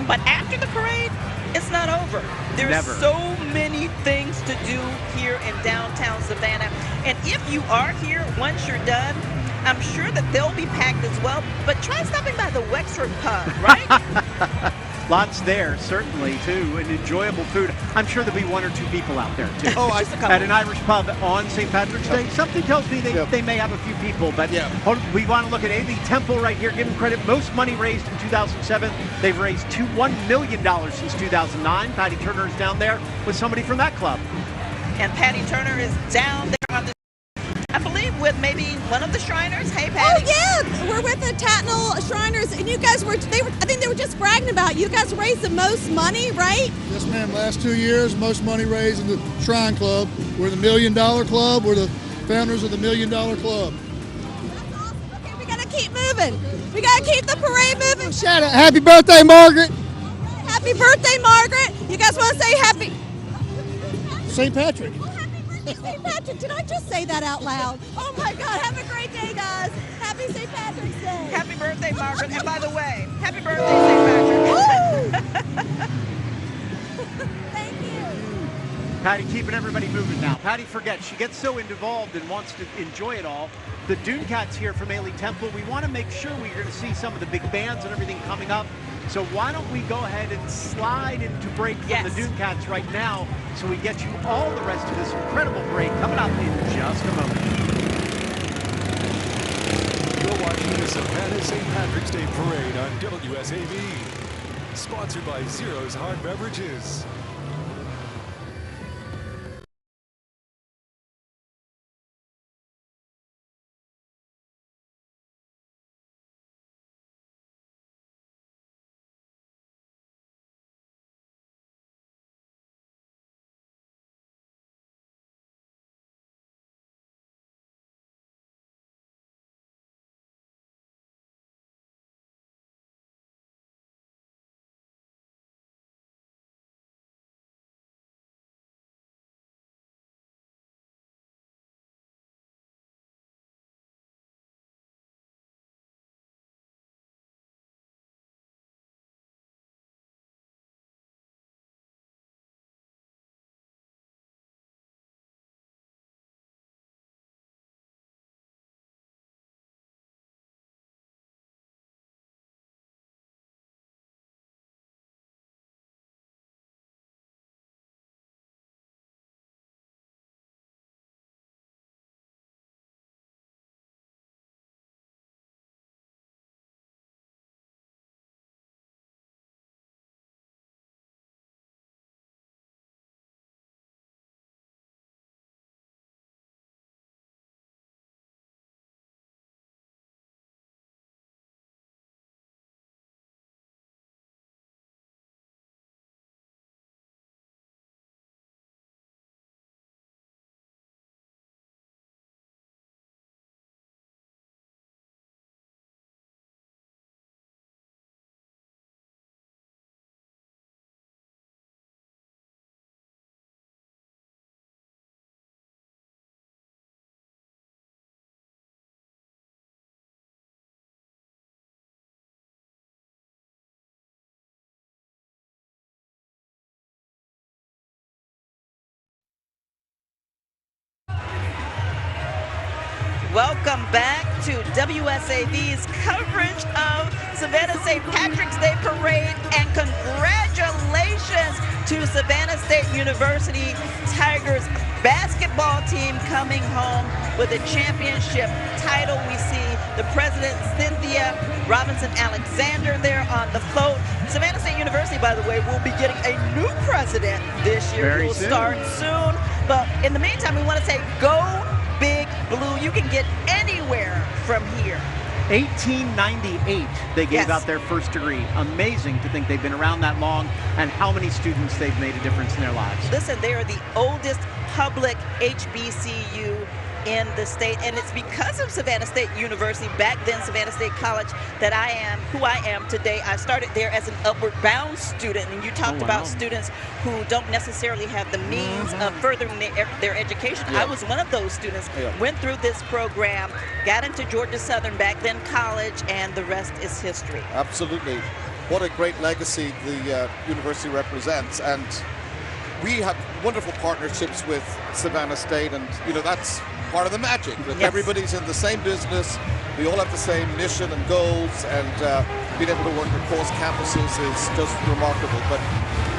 But after the parade, it's not over. There's so many things to do here in downtown Savannah. And if you are here, once you're done, I'm sure that they'll be packed as well. But try stopping by the Wexford Pub, right? Lots there, certainly, too, and enjoyable food. I'm sure there'll be one or two people out there, too. Oh, at an Irish pub on St. Patrick's Day. Something tells me they may have a few people, but we want to look at Alee Temple right here. Give them credit. Most money raised in 2007. They've raised $1 million since 2009. Patty Turner is down there with somebody from that club. And Patty Turner is down there on the, I believe, with maybe one of the Shriners. Hey, Oh Patty. yeah, we're with the Tatnall Shriners, and you guys were I think they were just bragging about you guys raised the most money, right? Yes, ma'am. Last 2 years, most money raised in the Shrine Club. We're the $1 Million Club. We're the founders of the $1 Million Club. Okay, we gotta keep moving. We gotta keep the parade moving. Shout out! Happy birthday, Margaret! Happy birthday, Margaret! You guys want to say happy? St. Patrick. St. Patrick, did I just say that out loud? Oh my God, have a great day, guys. Happy St. Patrick's Day. Happy birthday, Margaret. And by the way, happy birthday, St. Patrick. Thank you. Patty keeping everybody moving now. Patty forgets. She gets so involved and wants to enjoy it all. The Dune Cats here from Alee Temple. We want to make sure we're going to see some of the big bands and everything coming up. So why don't we go ahead and slide into break from the Dune Cats right now so we get you all the rest of this incredible break coming up in just a moment. You're watching the Savannah St. Patrick's Day Parade on WSAV. Sponsored by Zero's Hard Beverages. Welcome back to WSAV's coverage of Savannah St. Patrick's Day Parade, and congratulations to Savannah State University Tigers basketball team coming home with a championship title. We see the president, Cynthia Robinson-Alexander, there on the float. Savannah State University, by the way, will be getting a new president this year. Very We'll soon. start soon. But in the meantime, we want to say go Big Blue. You can get anywhere from here. 1898, they gave out their first degree. Amazing to think they've been around that long and how many students they've made a difference in their lives. Listen, they are the oldest public HBCU in the state, and it's because of Savannah State University, back then Savannah State College, that I am who I am today. I started there as an upward bound student, and you talked about students who don't necessarily have the means of furthering their education. I was one of those students, went through this program, got into Georgia Southern, back then college, and the rest is history. Absolutely. What a great legacy the university represents, and we have wonderful partnerships with Savannah State, and you know that's part of the magic. That everybody's in the same business, we all have the same mission and goals, and being able to work across campuses is just remarkable. But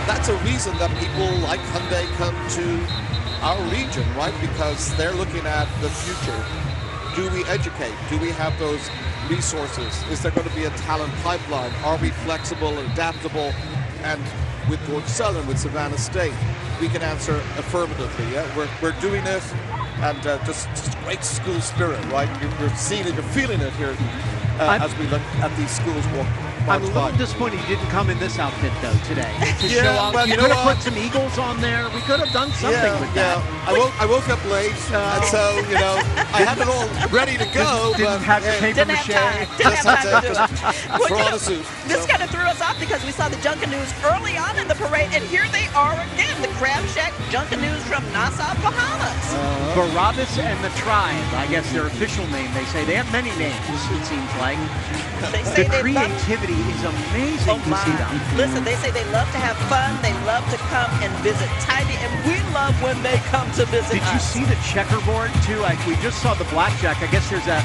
that's a reason that people like Hyundai come to our region, right? Because they're looking at the future. Do we educate? Do we have those resources? Is there going to be a talent pipeline? Are we flexible and adaptable? And with George Southern, with Savannah State, we can answer affirmatively. Yeah, we're doing it, and just great school spirit, right? You're seeing it, you're feeling it here as we look at these schools walk. I'm a little disappointed you didn't come in this outfit, though, today. Yeah, show off. well, you could have put some eagles on there. We could have done something with that. I woke up late, and so, I had it all ready to go. Didn't have the paper Didn't mache. have time to do it. Throw on a suit. This kind of threw us off because we saw the Junkanoo early on in the parade, and here they are again, the Crab Shack Junkanoo from Nassau, Bahamas. Barabbas and the Tribe, I guess their official name. They say they have many names, it seems like. They say the they creativity is amazing to see them. Listen, they say they love to have fun. They love to come and visit Tybee, and we love when they come to visit Did you us. see the checkerboard, too? We just saw the blackjack. I guess there's a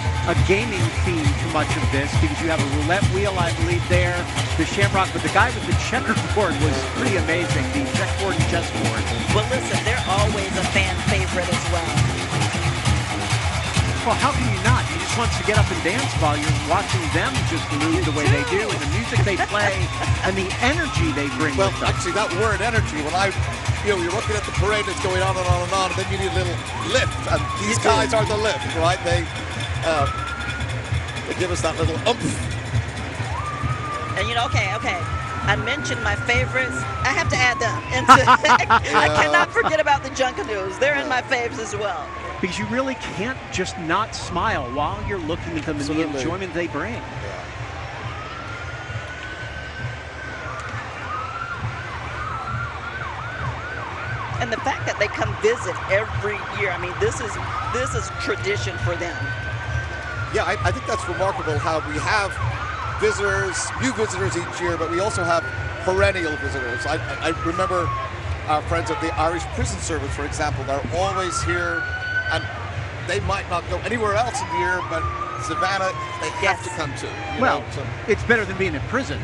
gaming theme to much of this because you have a roulette wheel, I believe, there, the shamrock. But the guy with the checkerboard was pretty amazing, the checkerboard and chessboard. Well, listen, they're always a fan favorite as well. Well, how can you not? You just want to get up and dance while you're watching them just move the way they do, and the music they play, and the energy they bring with them. Actually, that word energy, when you're looking at the parade that's going on and on and on, and then you need a little lift, and these guys are the lift, right? They give us that little oomph. And okay. I mentioned my favorites. I have to add them. I cannot forget about the Junkanoos. They're in my faves as well. Because you really can't just not smile while you're looking at them and the enjoyment they bring. And the fact that they come visit every year, I mean, this is tradition for them. Yeah, I think that's remarkable how we have new visitors each year, but we also have perennial visitors. I remember our friends at the Irish Prison Service, for example. They're always here, and they might not go anywhere else in the year, but Savannah, they have to come to. It's better than being in prison.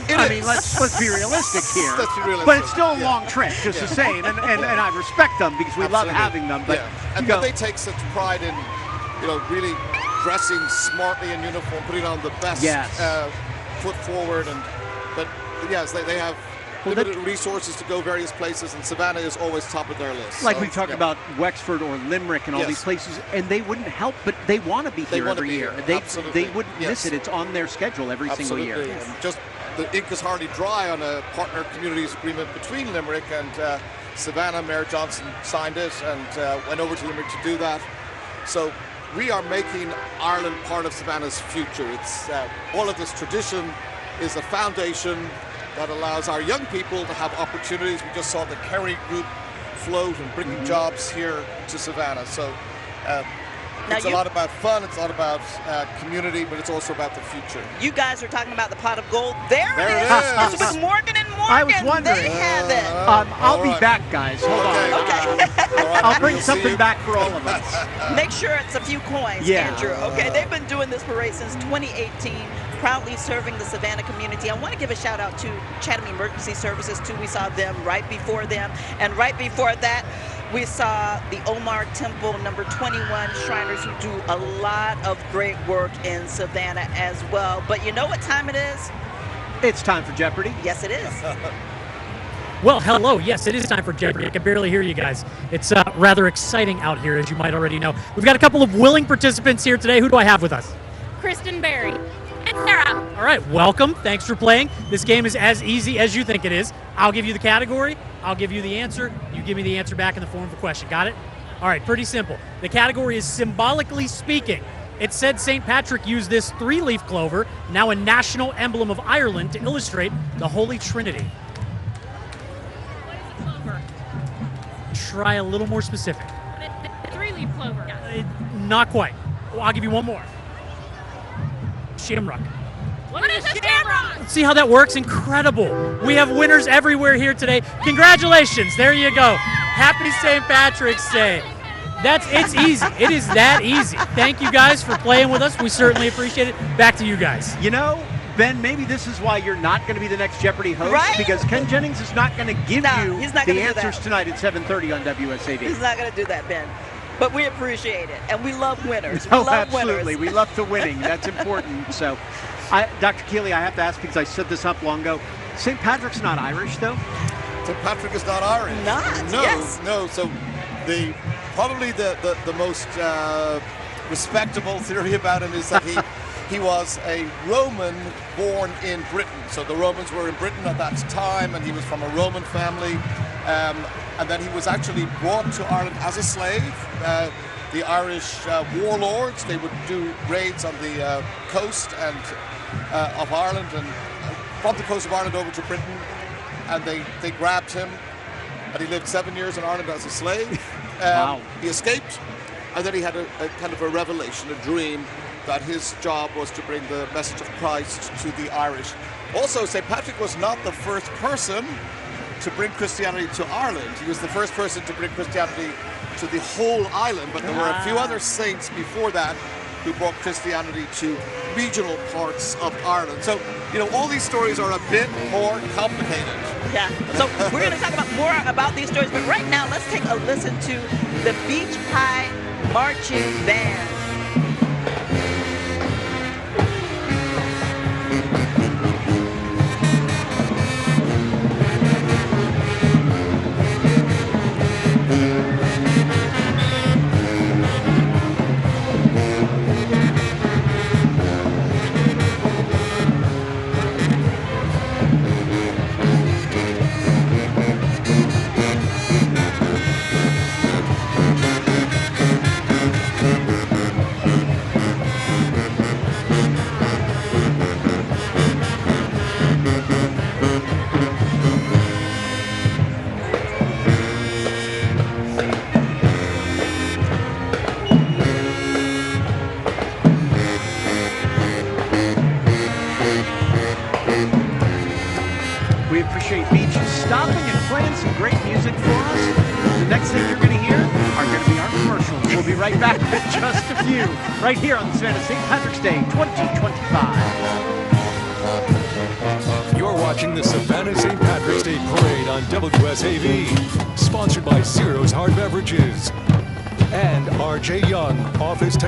I mean, let's be realistic here. Let's be realistic. But it's still a long trip, just the same. And I respect them because we love having them. But and they take such pride in, really dressing smartly in uniform, putting on the best foot forward. But yes, they have limited resources to go various places, and Savannah is always top of their list. Like we talked about Wexford or Limerick and all these places, and they wouldn't help, but they want to be here every year. They wouldn't miss it. It's on their schedule every single year. And just the ink is hardly dry on a partner communities agreement between Limerick and Savannah. Mayor Johnson signed it and went over to Limerick to do that. So we are making Ireland part of Savannah's future. It's all of this tradition is a foundation that allows our young people to have opportunities. We just saw the Kerry group float and bringing jobs here to Savannah. So it's a lot about fun, it's a lot about community, but it's also about the future. You guys are talking about the pot of gold. There it is. It's with Morgan and Morgan. I was wondering. They have it. I'll be back, guys. Hold on. Okay. I'll bring something back for all of us. Make sure it's a few coins, Andrew. Okay, they've been doing this parade since 2018. Proudly serving the Savannah community. I want to give a shout out to Chatham Emergency Services too. We saw them right before them, and right before that we saw the Omar Temple number 21 Shriners, who do a lot of great work in Savannah as well. But you know what time it is? It's time for Jeopardy. Yes, it is. Well, hello. Yes, it is time for Jeopardy. I can barely hear you guys. It's rather exciting out here, as you might already know. We've got a couple of willing participants here today. Who do I have with us? Kristen Berry. And Sarah. All right, welcome. Thanks for playing. This game is as easy as you think it is. I'll give you the category. I'll give you the answer. You give me the answer back in the form of a question. Got it? All right, pretty simple. The category is symbolically speaking. It said St. Patrick used this 3-leaf clover, now a national emblem of Ireland, to illustrate the Holy Trinity. Clover. Try a little more specific. The 3-leaf clover. Not quite. Well, I'll give you one more. Shamrock. What is a shamrock? Let's see how that works. Incredible. We have winners everywhere here today. Congratulations. There you go. Happy St. Patrick's Day. It's easy. It is that easy. Thank you guys for playing with us. We certainly appreciate it. Back to you guys. You know, Ben, maybe this is why you're not going to be the next Jeopardy host, right? Because Ken Jennings is not going to give you the answers tonight at 7:30 on WSAV. He's not going to do that, Ben. But we appreciate it, and we love winners. We Oh, love absolutely. winners. We love the winning. That's important. So, Dr. Keeley, I have to ask, because I set this up long ago, St. Patrick's not Irish, though? St. Patrick is not Irish. No, yes. no. So probably the most respectable theory about him is that he was a Roman born in Britain. So the Romans were in Britain at that time, and he was from a Roman family. And then he was actually brought to Ireland as a slave. The Irish warlords, they would do raids on the coast and of Ireland, and from the coast of Ireland over to Britain, and they grabbed him, and he lived 7 years in Ireland as a slave. Wow. He escaped, and then he had a kind of a revelation, a dream, that his job was to bring the message of Christ to the Irish. Also, St. Patrick was not the first person to bring Christianity to Ireland. He was the first person to bring Christianity to the whole island, but there were a few other saints before that who brought Christianity to regional parts of Ireland. So, all these stories are a bit more complicated. Yeah, so we're going to talk about more about these stories, but right now let's take a listen to the Beach High Marching Band. We appreciate Beach stopping and playing some great music for us. The next thing you're going to hear are going to be our commercials. We'll be right back with just a few, right here on the Savannah St. Patrick's Day 2025. You're watching the Savannah St. Patrick's Day Parade on WSAV, sponsored by Zero's Hard Beverages and R.J. Young Office Technology.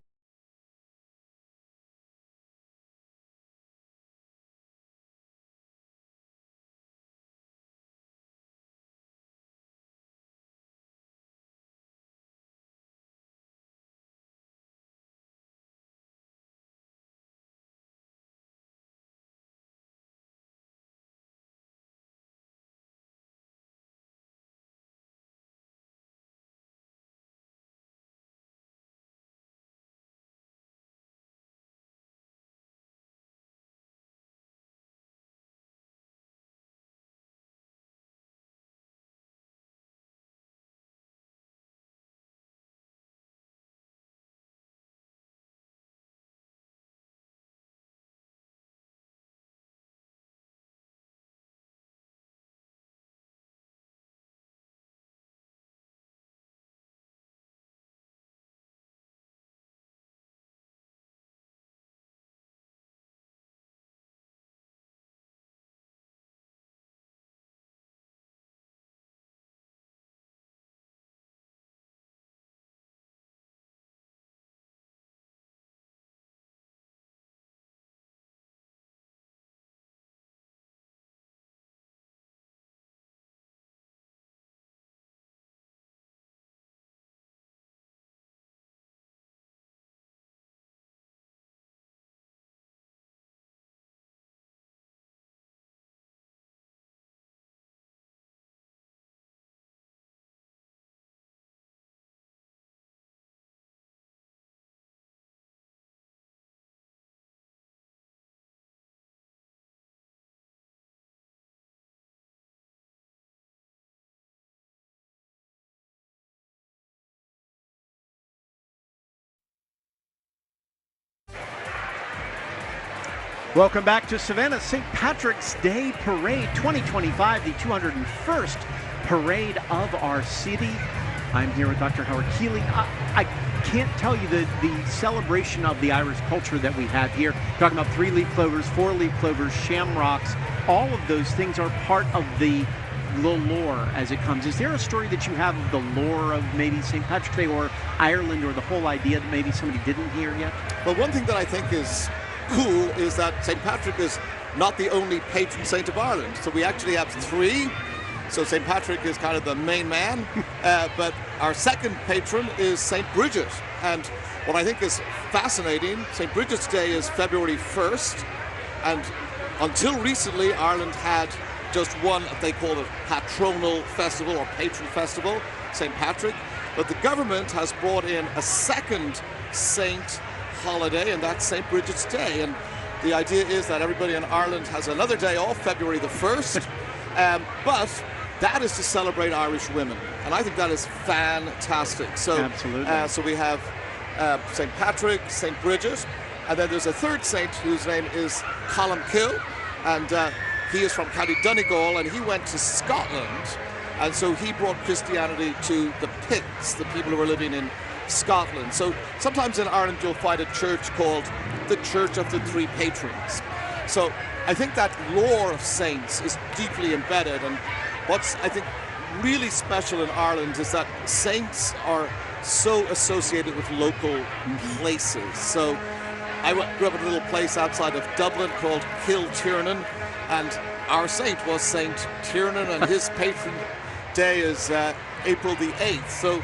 Welcome back to Savannah St. Patrick's Day Parade 2025, the 201st parade of our city. I'm here with Dr. Howard Keeley. I can't tell you the celebration of the Irish culture that we have here. Talking about 3-leaf clovers, 4-leaf clovers, shamrocks, all of those things are part of the lore as it comes. Is there a story that you have of the lore of maybe St. Patrick's Day or Ireland, or the whole idea that maybe somebody didn't hear yet? Well, one thing that I think is cool is that St. Patrick is not the only patron saint of Ireland. So we actually have 3. So St. Patrick is kind of the main man, but our second patron is St. Bridget. And what I think is fascinating, St. Bridget's Day is February 1st, and until recently, Ireland had just one, they call it patronal festival or patron festival, St. Patrick, but the government has brought in a second saint holiday, and that's St. Bridget's Day. And the idea is that everybody in Ireland has another day off, February the 1st, but that is to celebrate Irish women, and I think that is fantastic. So, absolutely. So we have St. Patrick, St. Bridget, and then there's a third saint whose name is Columkill, and he is from County Donegal, and he went to Scotland, and so he brought Christianity to the Picts, the people who were living in Scotland. So sometimes in Ireland you'll find a church called the Church of the Three Patrons. So I think that lore of saints is deeply embedded, and what's, I think, really special in Ireland is that saints are so associated with local places. So I grew up in a little place outside of Dublin called Kiltiernan, and our saint was Saint Tiernan, and his patron day is April the 8th. So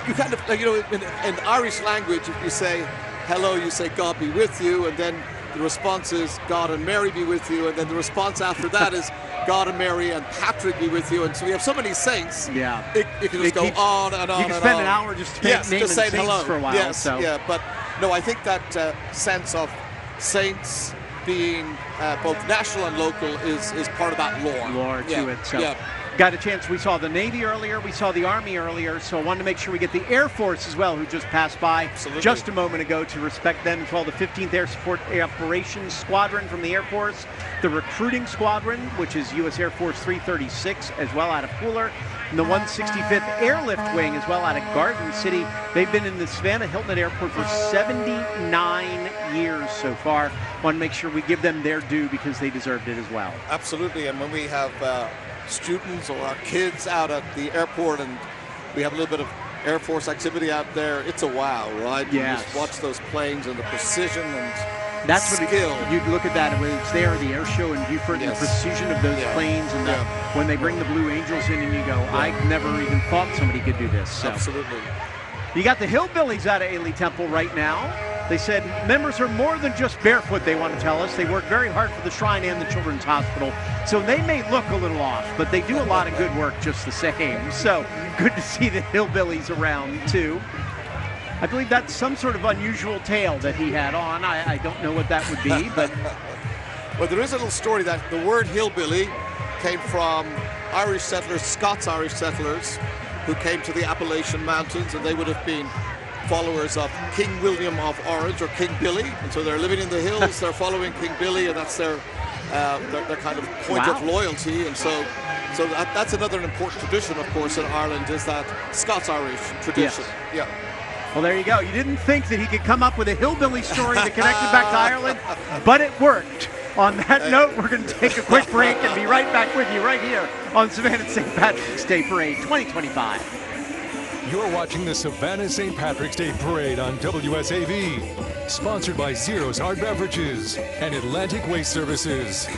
you kind of, you know, in Irish language, if you say hello, you say God be with you, and then the response is God and Mary be with you, and then the response after that is God and Mary and Patrick be with you. And so we have so many saints. Yeah. It can just go on and on. You can spend an hour just naming just saying saints hello for a while. Yes, so. yeah, but no, I think that sense of saints being both national and local is part of that lore. To it. So got a chance. We saw the Navy earlier. We saw the Army earlier. So I wanted to make sure we get the Air Force as well, who just passed by just a moment ago, to respect them as well. The 15th Air Support Operations Squadron from the Air Force, the Recruiting Squadron, which is U.S. Air Force 336, as well out of Pooler, and the 165th Airlift Wing, as well out of Garden City. They've been in the Savannah Hilton Airport for 79 years so far. Want to make sure we give them their due because they deserved it as well. Absolutely, and when we have students or our kids out at the airport and we have a little bit of Air Force activity out there, it's a wow, right? Yes. You just watch those planes and the precision and that's what skill. You look at that. It's there, the air show in Beaufort, and the precision of those planes, and when they bring the Blue Angels in, and you go, I never even thought somebody could do this. So. Absolutely. You got the Hillbillies out of Alee Temple right now. They said members are more than just barefoot, they want to tell us. They work very hard for the Shrine and the Children's Hospital. So they may look a little off, but they do a lot of good work just the same. So good to see the Hillbillies around, too. I believe that's some sort of unusual tail that he had on. I don't know what that would be, but... Well, there is a little story that the word hillbilly came from Irish settlers, Scots-Irish settlers, who came to the Appalachian Mountains, and they would have been followers of King William of Orange, or King Billy, and so they're living in the hills, they're following King Billy, and that's their kind of point of loyalty. And so that's another important tradition, of course, in Ireland, is that Scots-Irish tradition. Yes. Well, there you go. You didn't think that he could come up with a hillbilly story that connected back to Ireland, but it worked. On that note, we're going to take a quick break and be right back with you right here on Savannah St. Patrick's Day Parade 2025. You're watching the Savannah St. Patrick's Day Parade on WSAV, sponsored by Zero's Hard Beverages and Atlantic Waste Services.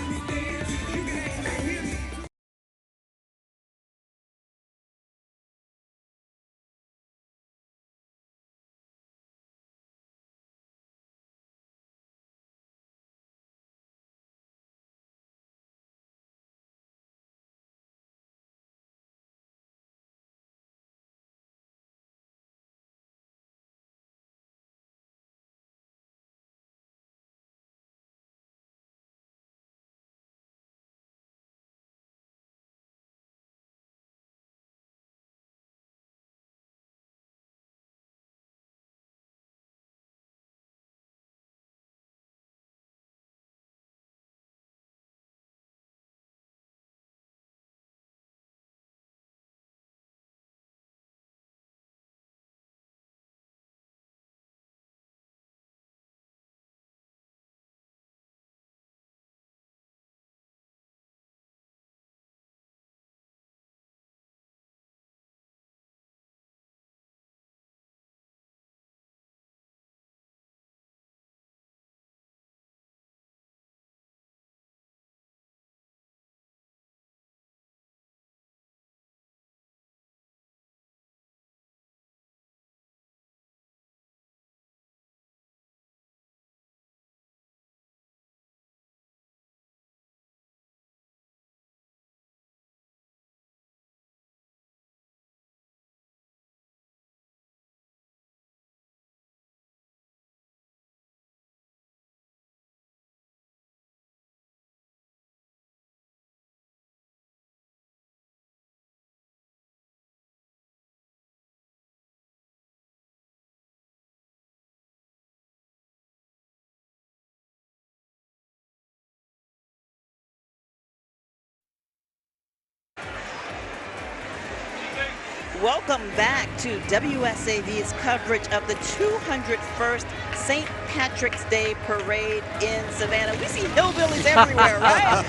Welcome back to WSAV's coverage of the 201st St. Patrick's Day Parade in Savannah. We see hillbillies everywhere, right?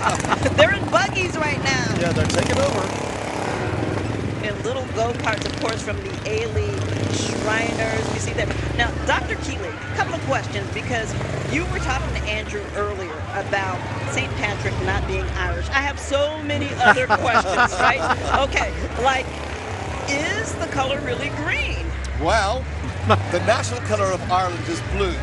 They're in buggies right now. Yeah, they're taking over. And little go-karts, of course, from the Alee Shriners. We see that. Now, Dr. Keeley, a couple of questions, because you were talking to Andrew earlier about St. Patrick not being Irish. I have so many other questions, right? Okay, like, is the color really green? Well, the national color of Ireland is blue,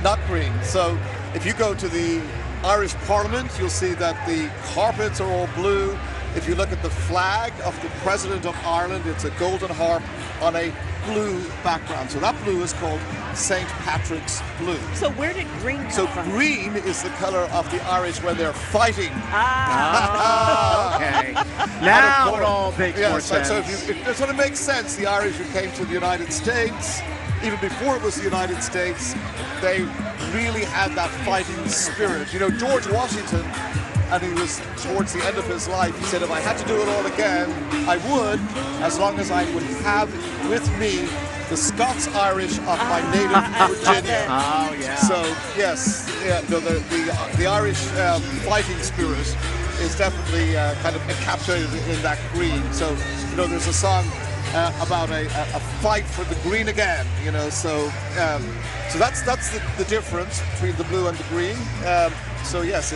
not green. So if you go to the Irish Parliament, you'll see that the carpets are all blue. If you look at the flag of the President of Ireland, it's a golden harp on a blue background. So that blue is called St. Patrick's blue. So where did green come from? So green is the color of the Irish when they're fighting. Okay. Now it all makes more sense. So that's what it makes sense. The Irish who came to the United States, even before it was the United States, they really had that fighting spirit. You know, George Washington, and he was towards the end of his life, he said, if I had to do it all again, I would, as long as I would have with me the Scots-Irish of my native Virginia. Oh, yeah. So, yes, yeah, no, the Irish fighting spirit is definitely kind of encapsulated in that green. So, you know, there's a song about a fight for the green again, you know, so that's the difference between the blue and the green. So yes,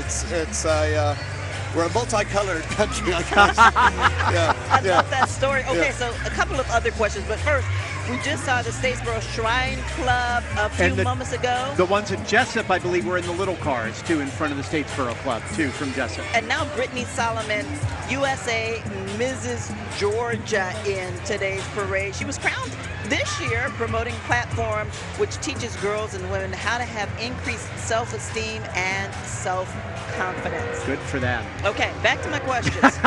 we're a multicolored country, I guess. I love that story. Okay, so a couple of other questions, but first, we just saw the Statesboro Shrine Club a few moments ago. The ones in Jessup, I believe, were in the little cars, too, in front of the Statesboro Club, too, from Jessup. And now Brittany Solomon, USA Mrs. Georgia in today's parade. She was crowned this year promoting platform which teaches girls and women how to have increased self-esteem and self-confidence. Good for them. Okay, back to my questions.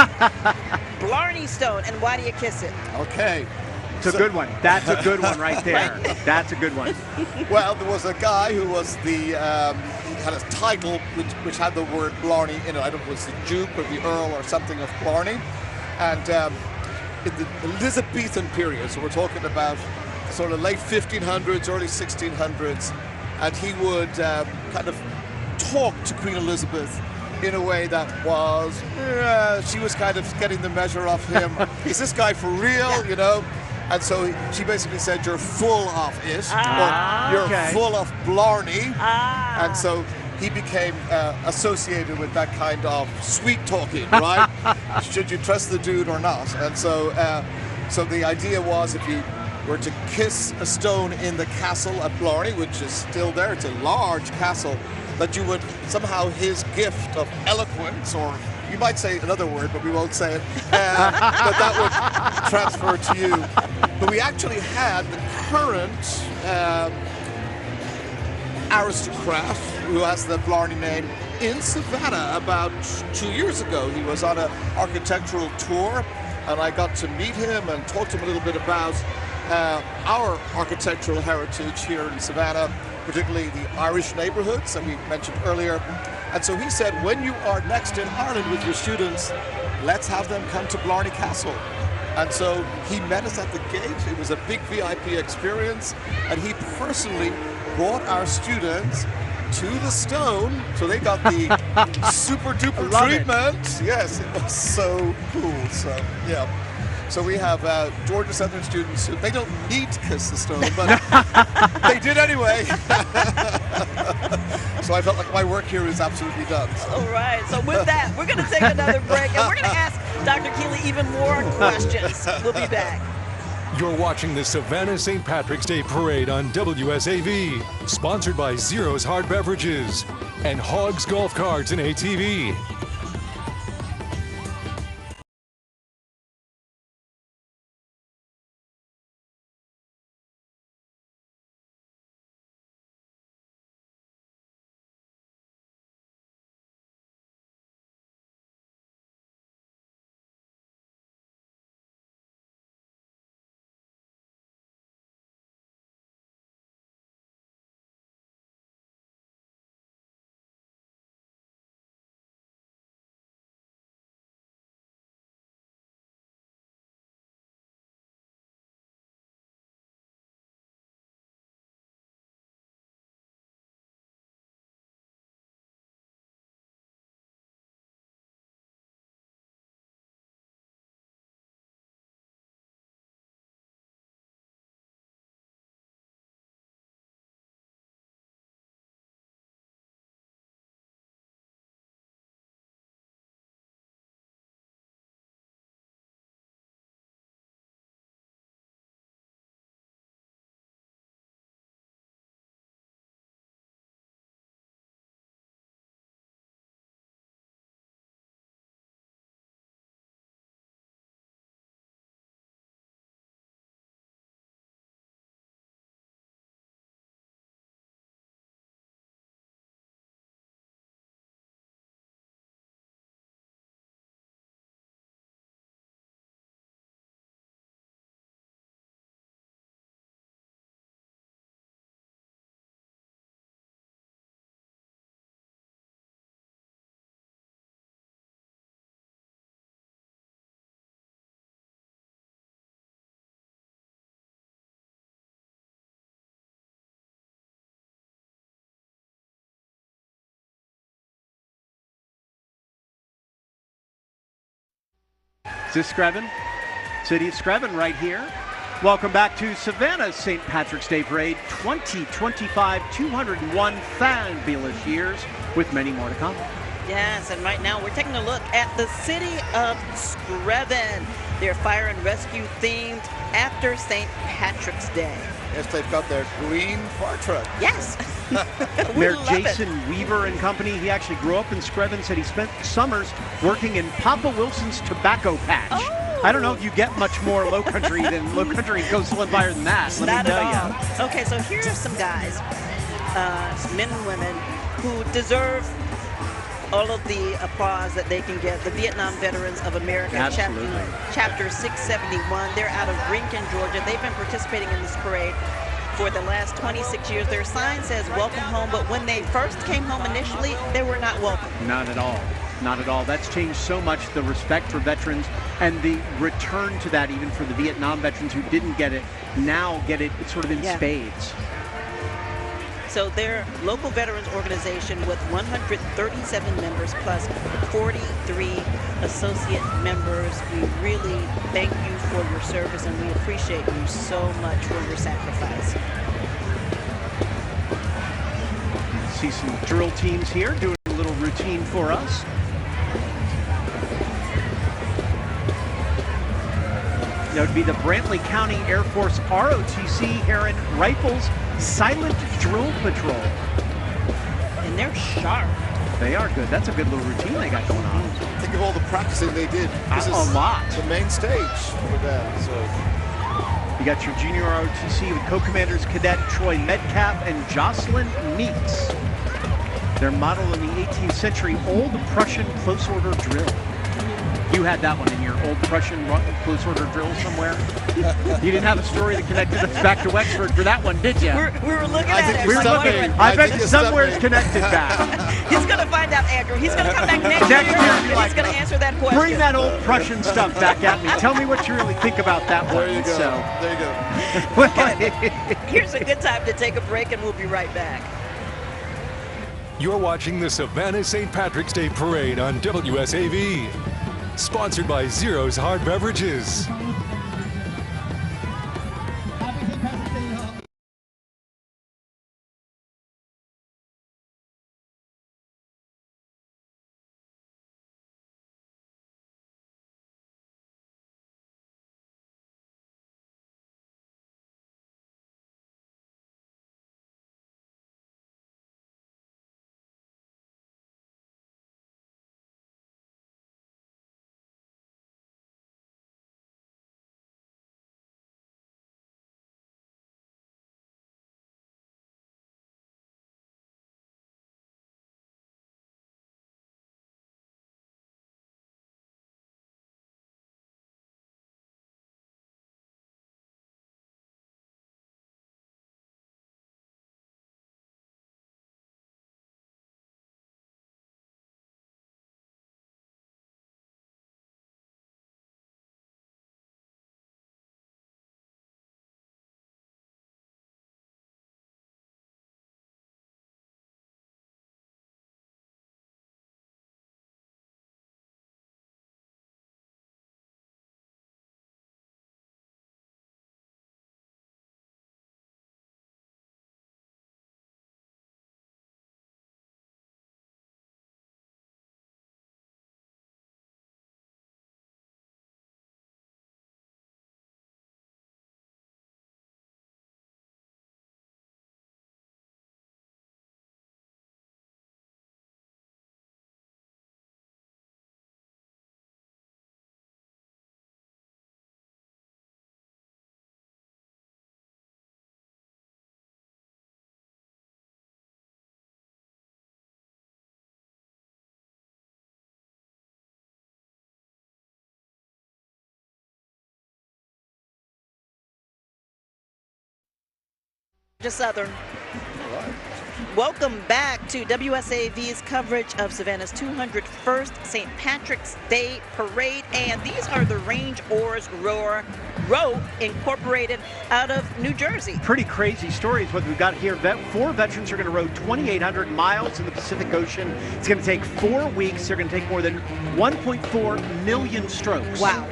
Blarney Stone, and why do you kiss it? Okay. It's a good one. That's a good one right there. That's a good one. Well, there was a guy who was he had a title which had the word Blarney in it. I don't know if it was the Duke or the Earl or something of Blarney. And in the Elizabethan period, so we're talking about sort of late 1500s, early 1600s, and he would kind of talk to Queen Elizabeth in a way that was, she was kind of getting the measure of him. Is this guy for real, you know? And so she basically said, you're full of it, or you're full of Blarney. And so he became associated with that kind of sweet talking, right? Should you trust the dude or not? And so, so the idea was, if you were to kiss a stone in the castle at Blarney, which is still there, it's a large castle, that you would somehow his gift of eloquence, or you might say another word, but we won't say it, that would transfer to you. But we actually had the current aristocrat who has the Blarney name in Savannah about 2 years ago. He was on an architectural tour, and I got to meet him and talk to him a little bit about our architectural heritage here in Savannah, particularly the Irish neighborhoods that we mentioned earlier. And so he said, when you are next in Ireland with your students, let's have them come to Blarney Castle. And so he met us at the gate. It was a big VIP experience, and he personally brought our students to the stone, so they got the super duper treatment. Yes, it was so cool. So yeah. So we have Georgia Southern students who, they don't need to kiss the stone, but they did anyway. So I felt like my work here is absolutely done. So. All right, so with that, we're going to take another break, and we're going to ask Dr. Keeley even more questions. We'll be back. You're watching the Savannah St. Patrick's Day Parade on WSAV, sponsored by Zero's Hard Beverages and Hogs Golf Carts and ATV. this Screven? City of Screven right here. Welcome back to Savannah's St. Patrick's Day Parade 2025, 201 fabulous years with many more to come. Yes, and right now we're taking a look at the city of Screven. They're fire and rescue themed after St. Patrick's Day. Yes, they've got their green fire truck. Yes. Mayor Jason Weaver and company, he actually grew up in Screven, said he spent summers working in Papa Wilson's tobacco patch. Oh. I don't know if you get much more low country and coastal empire than that, let me tell you. Okay, so here are some guys, men and women, who deserve all of the applause that they can get. The Vietnam Veterans of America, chapter 671. They're out of Rincon, Georgia. They've been participating in this parade for the last 26 years. Their sign says welcome home, but when they first came home initially, they were not welcome. Not at all. Not at all. That's changed so much, the respect for veterans and the return to that, even for the Vietnam veterans who didn't get it, now get it sort of in spades. So their local veterans organization with 137 members plus 43 associate members. We really thank you for your service, and we appreciate you so much for your sacrifice. See some drill teams here doing a little routine for us. That would be the Brantley County Air Force ROTC Heron Rifles Silent Drill Patrol. And they're sharp. They are good. That's a good little routine they got going on. Think of all the practicing they did. This is a lot. The main stage for them. So you got your junior ROTC with co-commanders Cadet Troy Metcalf and Jocelyn Meeks. They're modeled in the 18th century Old Prussian close order drill. You had that one in your Old Prussian close order drill somewhere. You didn't have a story that connected us back to Wexford for that one, did you? We were looking at it. We were looking. I bet somewhere's connected back. He's going to find out, Andrew. He's going to come back next year, and he's going to answer that question. Bring that Old Prussian stuff back at me. Tell me what you really think about that one. there you go. So. There you go. Here's a good time to take a break, and we'll be right back. You're watching the Savannah St. Patrick's Day Parade on WSAV. Sponsored by Zero's Hard Beverages. Southern. Welcome back to WSAV's coverage of Savannah's 201st St. Patrick's Day Parade, and these are the Range Oars Row Incorporated out of New Jersey. Pretty crazy stories what we've got here. 4 veterans are going to row 2,800 miles in the Pacific Ocean. It's going to take 4 weeks. They're going to take more than 1.4 million strokes. Wow.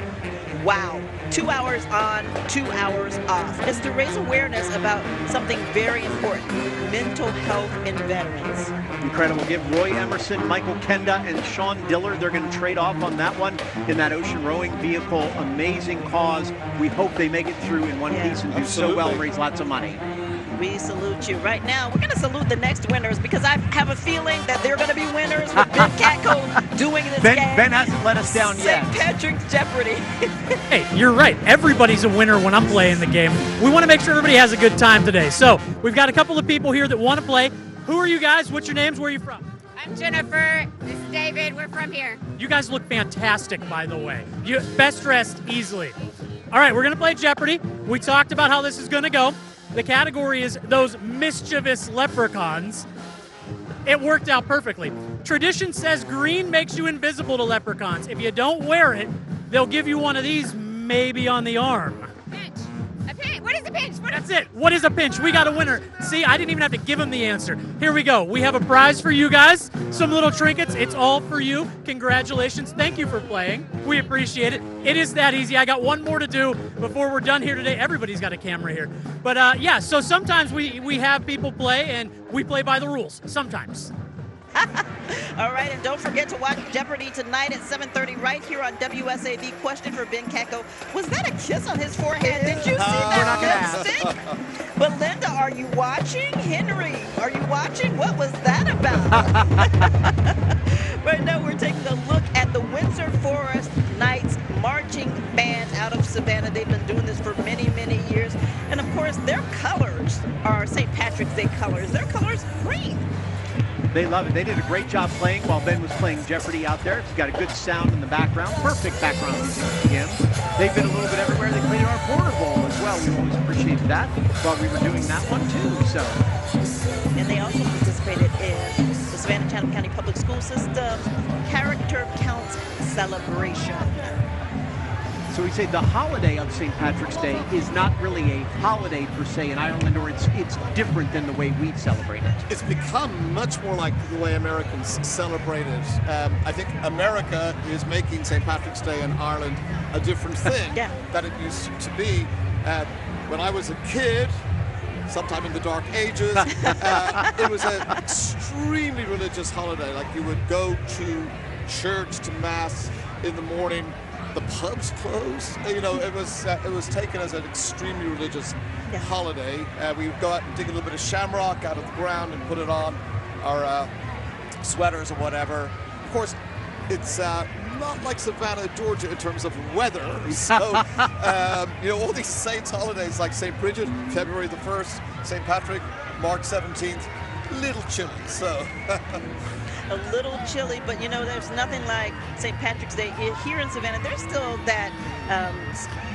Wow, 2 hours on, 2 hours off. It's to raise awareness about something very important, mental health in veterans. Incredible gift. Roy Emerson, Michael Kenda, and Sean Diller, they're going to trade off on that one in that ocean rowing vehicle. Amazing cause. We hope they make it through in one piece and do so well and raise lots of money. We salute you. Right now, we're going to salute the next winners because I have a feeling that they're going to be winners with Ben Catco doing this game. Ben hasn't let us down yet. St. Patrick's Jeopardy. Hey, you're right. Everybody's a winner when I'm playing the game. We want to make sure everybody has a good time today. So we've got a couple of people here that want to play. Who are you guys? What's your names? Where are you from? I'm Jennifer. This is David. We're from here. You guys look fantastic, by the way. You best dressed easily. All right, we're going to play Jeopardy. We talked about how this is going to go. The category is those mischievous leprechauns. It worked out perfectly. Tradition says green makes you invisible to leprechauns. If you don't wear it, they'll give you one of these maybe on the arm. Pinch. A pinch. What is a pinch? That's it. What is a pinch? We got a winner. See, I didn't even have to give him the answer. Here we go. We have a prize for you guys. Some little trinkets. It's all for you. Congratulations. Thank you for playing. We appreciate it. It is that easy. I got one more to do before we're done here today. Everybody's got a camera here. But yeah, so sometimes we have people play and we play by the rules. Sometimes. All right, and don't forget to watch Jeopardy tonight at 7:30 right here on WSAV. Question for Ben Catco. Was that a kiss on his forehead? Did you see that lipstick? Belinda, are you watching? Henry, are you watching? What was that about? Right now we're taking a look at the Windsor Forest Knights marching band out of Savannah. They've been doing this for many, many years. And of course, their colors are St. Patrick's Day colors. Their color's green. They love it. They did a great job playing while Ben was playing Jeopardy out there. It's got a good sound in the background. Perfect background music for him. They've been a little bit everywhere. They played our Border Bowl as well. We always appreciated that while we were doing that one too. So. And they also participated in the Savannah County Public School System's Character Counts celebration. So we say the holiday of St. Patrick's Day is not really a holiday per se in Ireland, or it's different than the way we celebrate it. It's become much more like the way Americans celebrate it. I think America is making St. Patrick's Day in Ireland a different thing than it used to be. When I was a kid, sometime in the Dark Ages, it was an extremely religious holiday. Like you would go to church, to mass in the morning. The pubs closed. You know, it was taken as an extremely religious holiday. We would go out and dig a little bit of shamrock out of the ground and put it on our sweaters or whatever. Of course, it's not like Savannah, Georgia in terms of weather. So, you know, all these saints' holidays like St. Bridget, February the 1st, St. Patrick, March 17th, little chilly. So. A little chilly, but you know, there's nothing like St. Patrick's Day here in Savannah. There's still that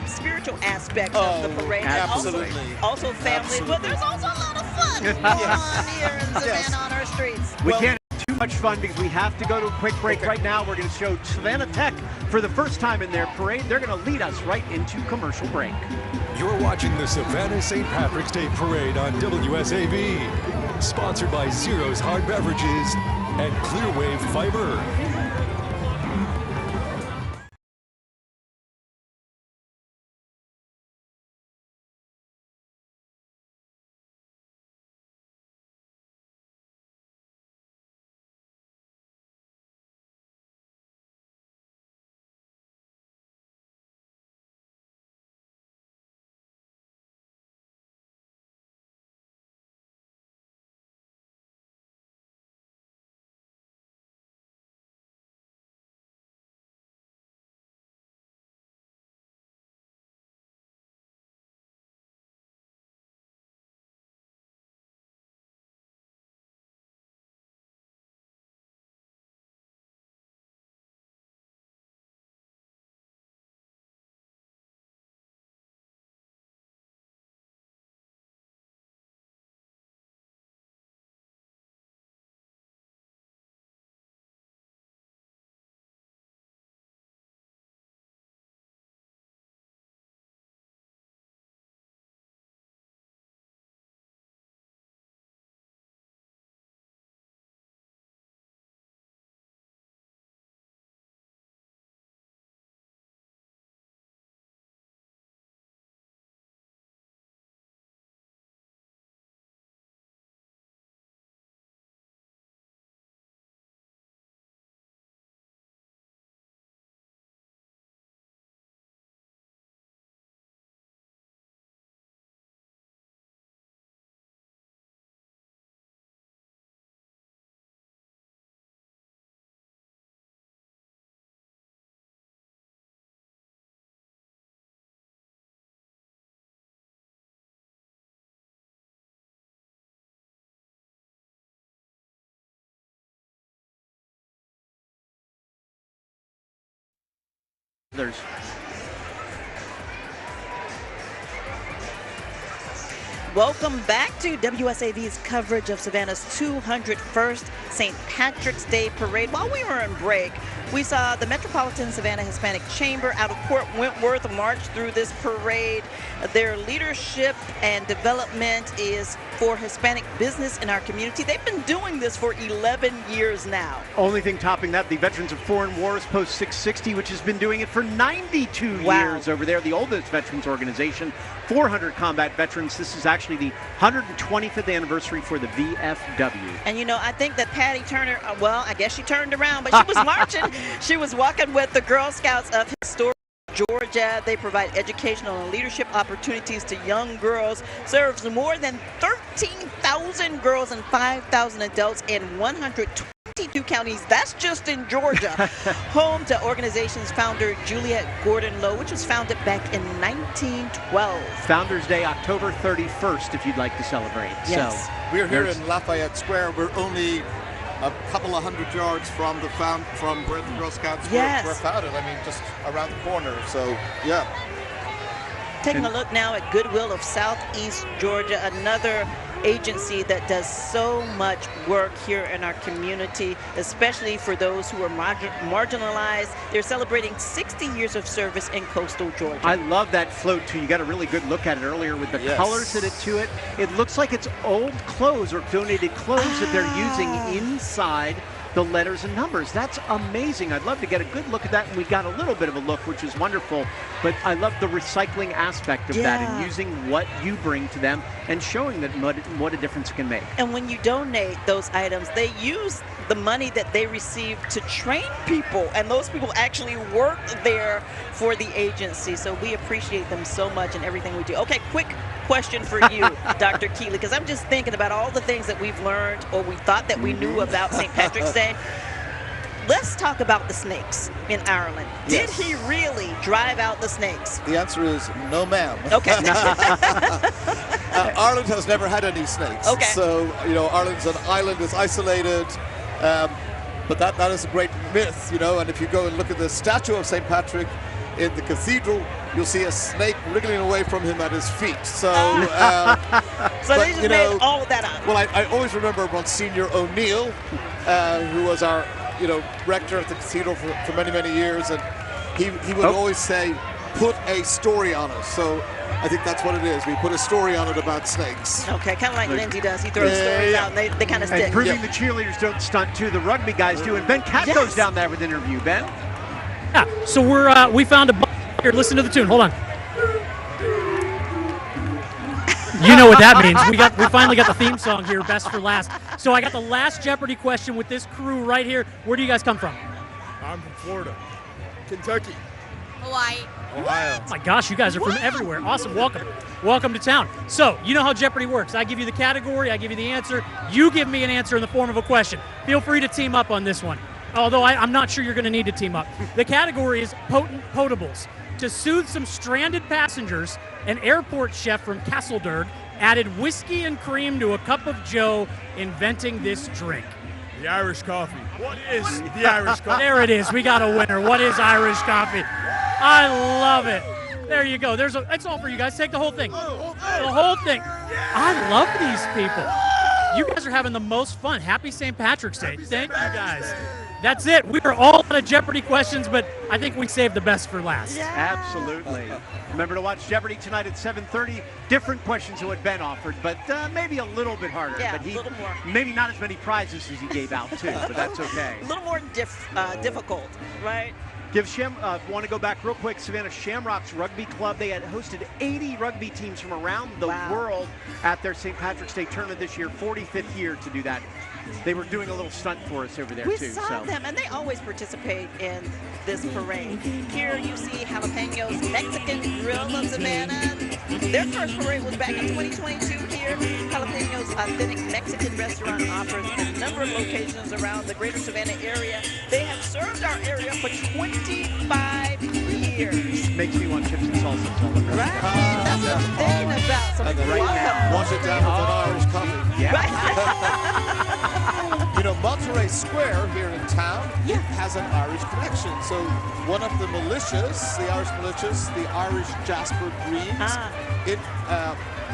spiritual aspect of the parade. Absolutely. Also family, but there's also a lot of fun going on here in Savannah on our streets. We can't have too much fun because we have to go to a quick break right now. We're going to show Savannah Tech for the first time in their parade. They're going to lead us right into commercial break. You're watching the Savannah St. Patrick's Day Parade on WSAV. Sponsored by Zero's Hard Beverages and Clearwave Fiber. others. Welcome back to WSAV's coverage of Savannah's 201st St. Patrick's Day Parade. While we were on break, we saw the Metropolitan Savannah Hispanic Chamber out of Port Wentworth march through this parade. Their leadership and development is for Hispanic business in our community. They've been doing this for 11 years now. Only thing topping that, the Veterans of Foreign Wars Post 660, which has been doing it for 92 years over there, the oldest veterans organization, 400 combat veterans. This is actually the 125th anniversary for the VFW. And you know, I think that Patty Turner, well, I guess she turned around, but she was marching. She was walking with the Girl Scouts of Historic Georgia. They provide educational and leadership opportunities to young girls, serves more than 13,000 girls and 5,000 adults in 122 counties. That's just in Georgia. Home to organization's founder, Juliet Gordon Lowe, which was founded back in 1912. Founders Day, October 31st, if you'd like to celebrate. Yes. So We're here in Lafayette Square. We're only a couple of hundred yards from where the Girl Scouts were founded. I mean, just around the corner. So, yeah. Taking a look now at Goodwill of Southeast Georgia, another agency that does so much work here in our community, especially for those who are marginalized. They're celebrating 60 years of service in coastal Georgia. I love that float too. You got a really good look at it earlier with the colors to it. It looks like it's old clothes or donated clothes that they're using inside the letters and numbers. That's amazing. I'd love to get a good look at that, and we got a little bit of a look, which is wonderful, but I love the recycling aspect of that and using what you bring to them and showing that what a difference it can make. And when you donate those items, they use the money that they receive to train people, and those people actually work there for the agency, so we appreciate them so much in everything we do. Okay, quick question for you, Dr. Keeley, because I'm just thinking about all the things that we've learned or we thought that we knew about St. Patrick's Day. Let's talk about the snakes in Ireland. Did he really drive out the snakes? The answer is no, ma'am. Okay. Ireland has never had any snakes. Okay. So, you know, Ireland's an island, it's isolated. But that is a great myth, you know, and if you go and look at the statue of St. Patrick in the cathedral, you'll see a snake wriggling away from him at his feet. So, so they just made all of that up. Well, I always remember Monsignor O'Neill, who was our, you know, rector of the cathedral for many, many years, and he would always say, put a story on it. So I think that's what it is. We put a story on it about snakes. Okay, kind of like Lindsay does. He throws stories out, and they kind of stick. And proving the cheerleaders don't stunt too, the rugby guys do. And Ben Cat goes down there with an interview. Ben? Yeah, so we found a here. Listen to the tune. Hold on. You know what that means. We finally got the theme song here, best for last. So I got the last Jeopardy question with this crew right here. Where do you guys come from? I'm from Florida. Kentucky. Hawaii. Ohio. Oh my gosh, you guys are from everywhere. Awesome. Welcome to town. So, you know how Jeopardy works. I give you the category, I give you the answer. You give me an answer in the form of a question. Feel free to team up on this one. Although I'm not sure you're going to need to team up. The category is potent potables. To soothe some stranded passengers, an airport chef from Castledurg added whiskey and cream to a cup of joe, inventing this drink. The Irish coffee. What is the Irish coffee? There it is. We got a winner. What is Irish coffee? I love it. There you go. It's all for you guys. Take the whole thing. The whole thing. I love these people. You guys are having the most fun. Happy St. Patrick's Day. Thank you guys. That's it. We are all out of Jeopardy questions, but I think we saved the best for last. Absolutely. Remember to watch Jeopardy tonight at 7:30. Different questions to what Ben offered, but maybe a little bit harder. Yeah, but a little more. Maybe not as many prizes as he gave out, too, but that's okay. A little more difficult, right? Want to go back real quick. Savannah Shamrocks Rugby Club. They had hosted 80 rugby teams from around the world at their St. Patrick's Day tournament this year, 45th year to do that. They were doing a little stunt for us over there, we too. We saw them, and they always participate in this parade. Here you see Jalapenos Mexican Grill of Savannah. Their first parade was back in 2022 here. Jalapenos Authentic Mexican Restaurant offers a number of locations around the greater Savannah area. They have served our area for 25 years. Makes me want chips and salsa all over. Right? That's what I'm thinking about. So right now. Wash it down with an Irish coffee. Yeah. You know, Monterey Square here in town, it has an Irish connection. So one of the militias, the Irish militias, the Irish Jasper Greens, it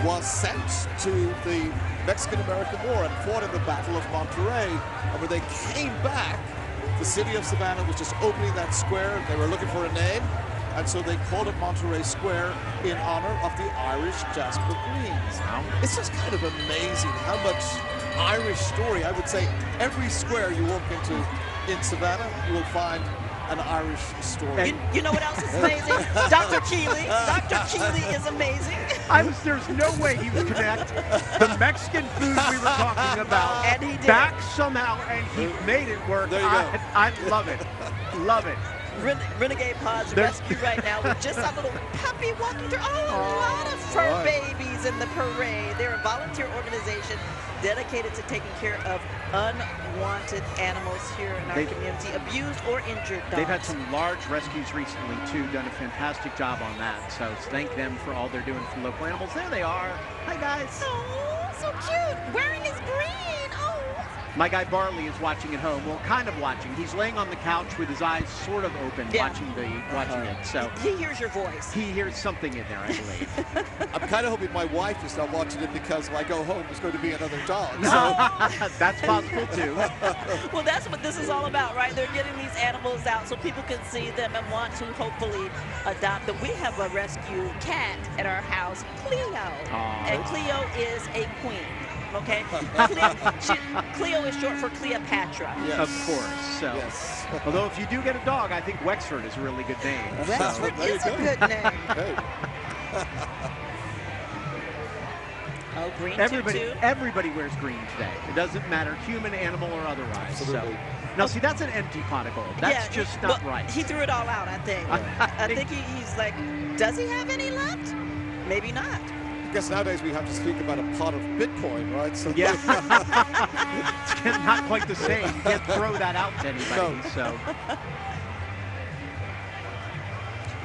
was sent to the Mexican-American War and fought in the Battle of Monterey. And when they came back, the city of Savannah was just opening that square. They were looking for a name, and so they called it Monterey Square in honor of the Irish Jasper Greens. It's just kind of amazing how much Irish story. I would say every square you walk into in Savannah, you will find an Irish story. You know what else is amazing? Dr. Keeley. Dr. Keeley is amazing. There's no way he would connect the Mexican food we were talking about And he did. back somehow, and he made it work. There you go. I love it. Love it. Renegade Pods Rescue right now with just a little puppy walking through. A lot of fur babies in the parade. They're a volunteer organization dedicated to taking care of unwanted animals here in our community, abused or injured dogs. They've had some large rescues recently, too, done a fantastic job on that. So thank them for all they're doing for local animals. There they are. Hi, guys. Oh, so cute. Wearing his green. Oh. My guy Barley is watching at home. Well, kind of watching. He's laying on the couch with his eyes sort of open, watching it. So he hears your voice. He hears something in there, I believe. I'm kind of hoping my wife is not watching it because when I go home, there's going to be another dog. So. That's possible, too. Well, that's what this is all about, right? They're getting these animals out so people can see them and want to hopefully adopt them. We have a rescue cat at our house, Cleo. And Cleo is a queen. Okay, Cleo is short for Cleopatra. Yes. Of course. So, although if you do get a dog, I think Wexford is a really good name. Wexford is a good name. Oh, green everybody wears green today. It doesn't matter, human, animal, or otherwise. Absolutely. So. Now, see, that's an empty pot of gold. That's just not right. He threw it all out, I think. I think he's like, does he have any left? Maybe not. I guess nowadays we have to speak about a pot of Bitcoin, right? So yeah. It's not quite the same. You can't throw that out to anybody. No. So.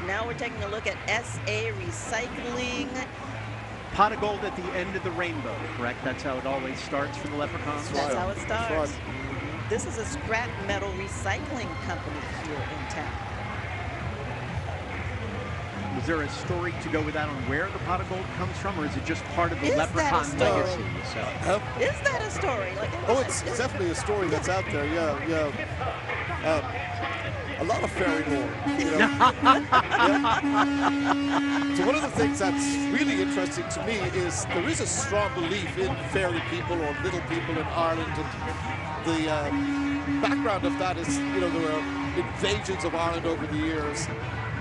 Now we're taking a look at SA Recycling. Pot of gold at the end of the rainbow, correct? That's how it always starts for the leprechauns? That's how it starts. This is a scrap metal recycling company here in town. Was there a story to go with that on where the pot of gold comes from, or is it just part of the leprechaun legacy? Is that a story? It's definitely a story that's out there. Yeah. A lot of fairy lore. So one of the things that's really interesting to me is there is a strong belief in fairy people or little people in Ireland, and the background of that is, there were invasions of Ireland over the years,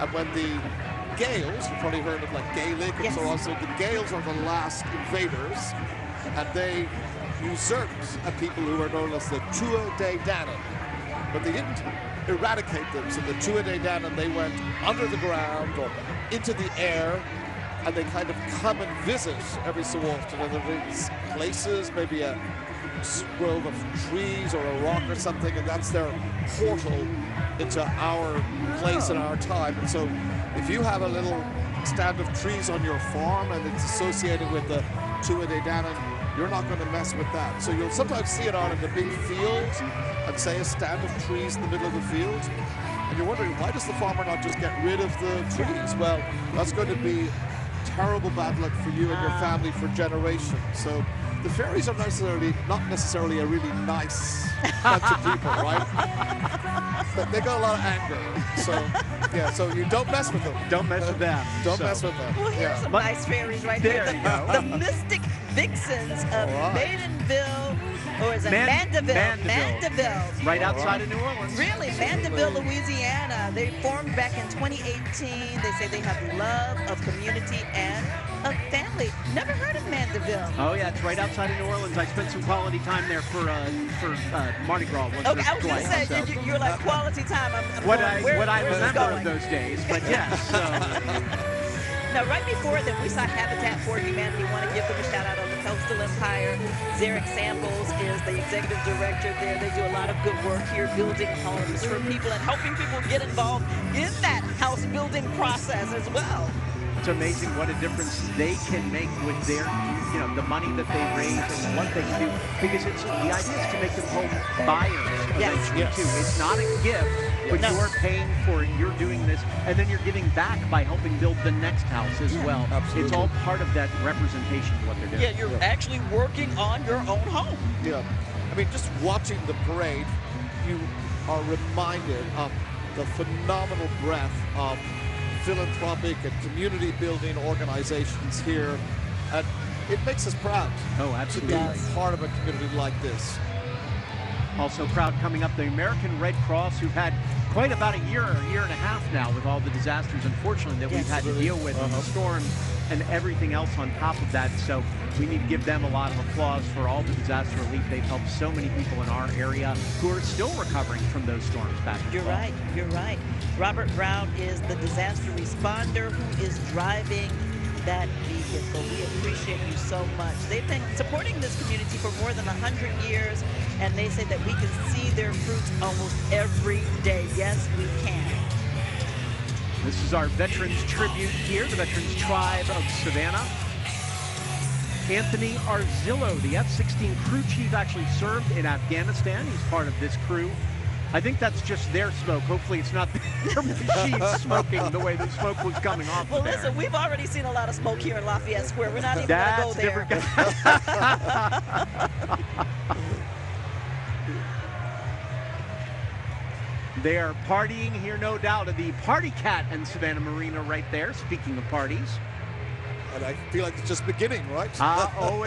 and when the Gaels, you've probably heard of like Gaelic and so on. So the Gaels are the last invaders, and they usurped a people who were known as the Tua de Danann, but they didn't eradicate them. So the Tua de Danann, they went under the ground or into the air, and they kind of come and visit every so often. And there are these places, maybe a grove of trees or a rock or something, and that's their portal into our place and our time. And so if you have a little stand of trees on your farm and it's associated with the Tua de Danann, you're not going to mess with that. So you'll sometimes see it on in the big field and say a stand of trees in the middle of the field. And you're wondering, why does the farmer not just get rid of the trees? Well, that's going to be terrible bad luck for you and your family for generations. So the fairies are not necessarily a really nice bunch of people, right? But they got a lot of anger. So you don't mess with them. Don't mess with them. Don't mess with them. Well, here's some nice fairies right there. The Mystic Vixens of Maidenville, or is it Mandeville? Mandeville. Right outside of New Orleans. Really, Mandeville, Louisiana. They formed back in 2018. They say they have love of community and of family. Never heard of Mandeville. Oh yeah, it's right outside of New Orleans. I spent some quality time there for Mardi Gras once or twice. I was going to say, you're like quality time. What I remember of those days, but yes. Now, right before them, we saw Habitat for Humanity. Want to give them a shout out on the Coastal Empire. Zarek Samples is the executive director there. They do a lot of good work here, building homes for people and helping people get involved in that house building process as well. It's amazing what a difference they can make with their youth the money that they raise and what they do, because the idea is to make them home buyers eventually too. It's not a gift, but you're paying for it. You're doing this, and then you're giving back by helping build the next house as well. Absolutely. It's all part of that representation of what they're doing. Yeah, you're actually working on your own home. Yeah. I mean, just watching the parade, you are reminded of the phenomenal breadth of philanthropic and community building organizations here. And it makes us proud to be part of a community like this. Also proud coming up, the American Red Cross, who've had quite about a year and a half now with all the disasters, unfortunately, that we've had to deal with, and the storms and everything else on top of that. So we need to give them a lot of applause for all the disaster relief. They've helped so many people in our area who are still recovering from those storms back in the fall. You're right. Robert Brown is the disaster responder who is driving that vehicle. We appreciate you so much. They've been supporting this community for more than 100 years, and they say that we can see their fruits almost every day. Yes, we can. This is our Veterans Tribute here, the Veterans Tribe of Savannah. Anthony Arzillo, the F-16 crew chief, actually served in Afghanistan. He's part of this crew. I think that's just their smoke. Hopefully it's not their machine smoking the way the smoke was coming off Well, of there. listen, we've already seen a lot of smoke here in Lafayette Square. We're not even going to go there. They are partying here, no doubt, at the Party Cat and Savannah Marina right there, speaking of parties. And I feel like it's just beginning, right?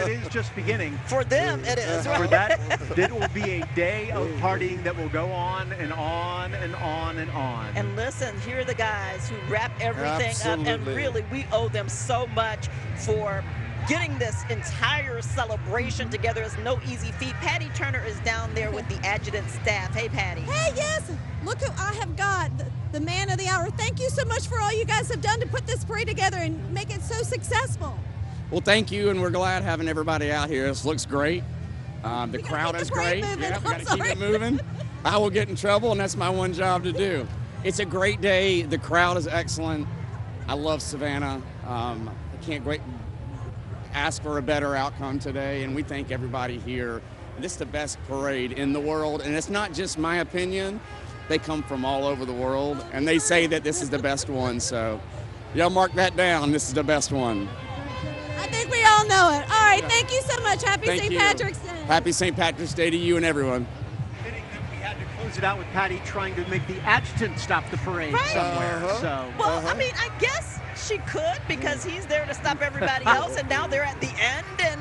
It is just beginning. For them, it is. For that, it will be a day of partying that will go on and on and on and on. And listen, here are the guys who wrap everything up, and really, we owe them so much for getting this entire celebration together. It's no easy feat. Patty Turner is down there with the adjutant staff. Hey, Patty. Hey, yes. Look who I have got, the man of the hour. Thank you so much for all you guys have done to put this parade together and make it so successful. Well, thank you, and we're glad having everybody out here. This looks great. The crowd is great. Yeah, we got to keep it moving. I will get in trouble, and that's my one job to do. It's a great day. The crowd is excellent. I love Savannah. I can't ask for a better outcome today, and we thank everybody here. This is the best parade in the world, and it's not just my opinion. They come from all over the world, and they say that this is the best one, so y'all mark that down. This is the best one. I think we all know it. All right, thank you so much. Happy St. Patrick's Day. Happy St. Patrick's Day to you and everyone. We had to close it out with Patty trying to make the adjutant stop the parade somewhere. So. Well, I mean, I guess she could, because he's there to stop everybody else, and now they're at the end, and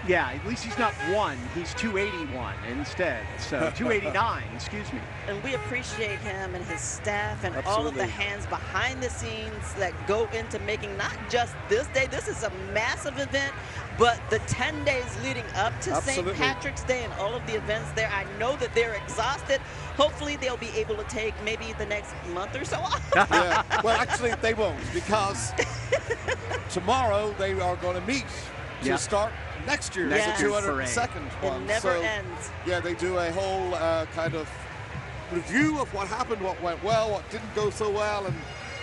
Yeah, at least he's not 1. He's 281 instead. So 289, excuse me. And we appreciate him and his staff and all of the hands behind the scenes that go into making not just this day. This is a massive event, but the 10 days leading up to St. Patrick's Day and all of the events there. I know that they're exhausted. Hopefully they'll be able to take maybe the next month or so off. Yeah. Well, actually, they won't, because tomorrow they are going to meet to start next year's, the 202nd one. It never ends. Yeah, they do a whole kind of review of what happened, what went well, what didn't go so well, and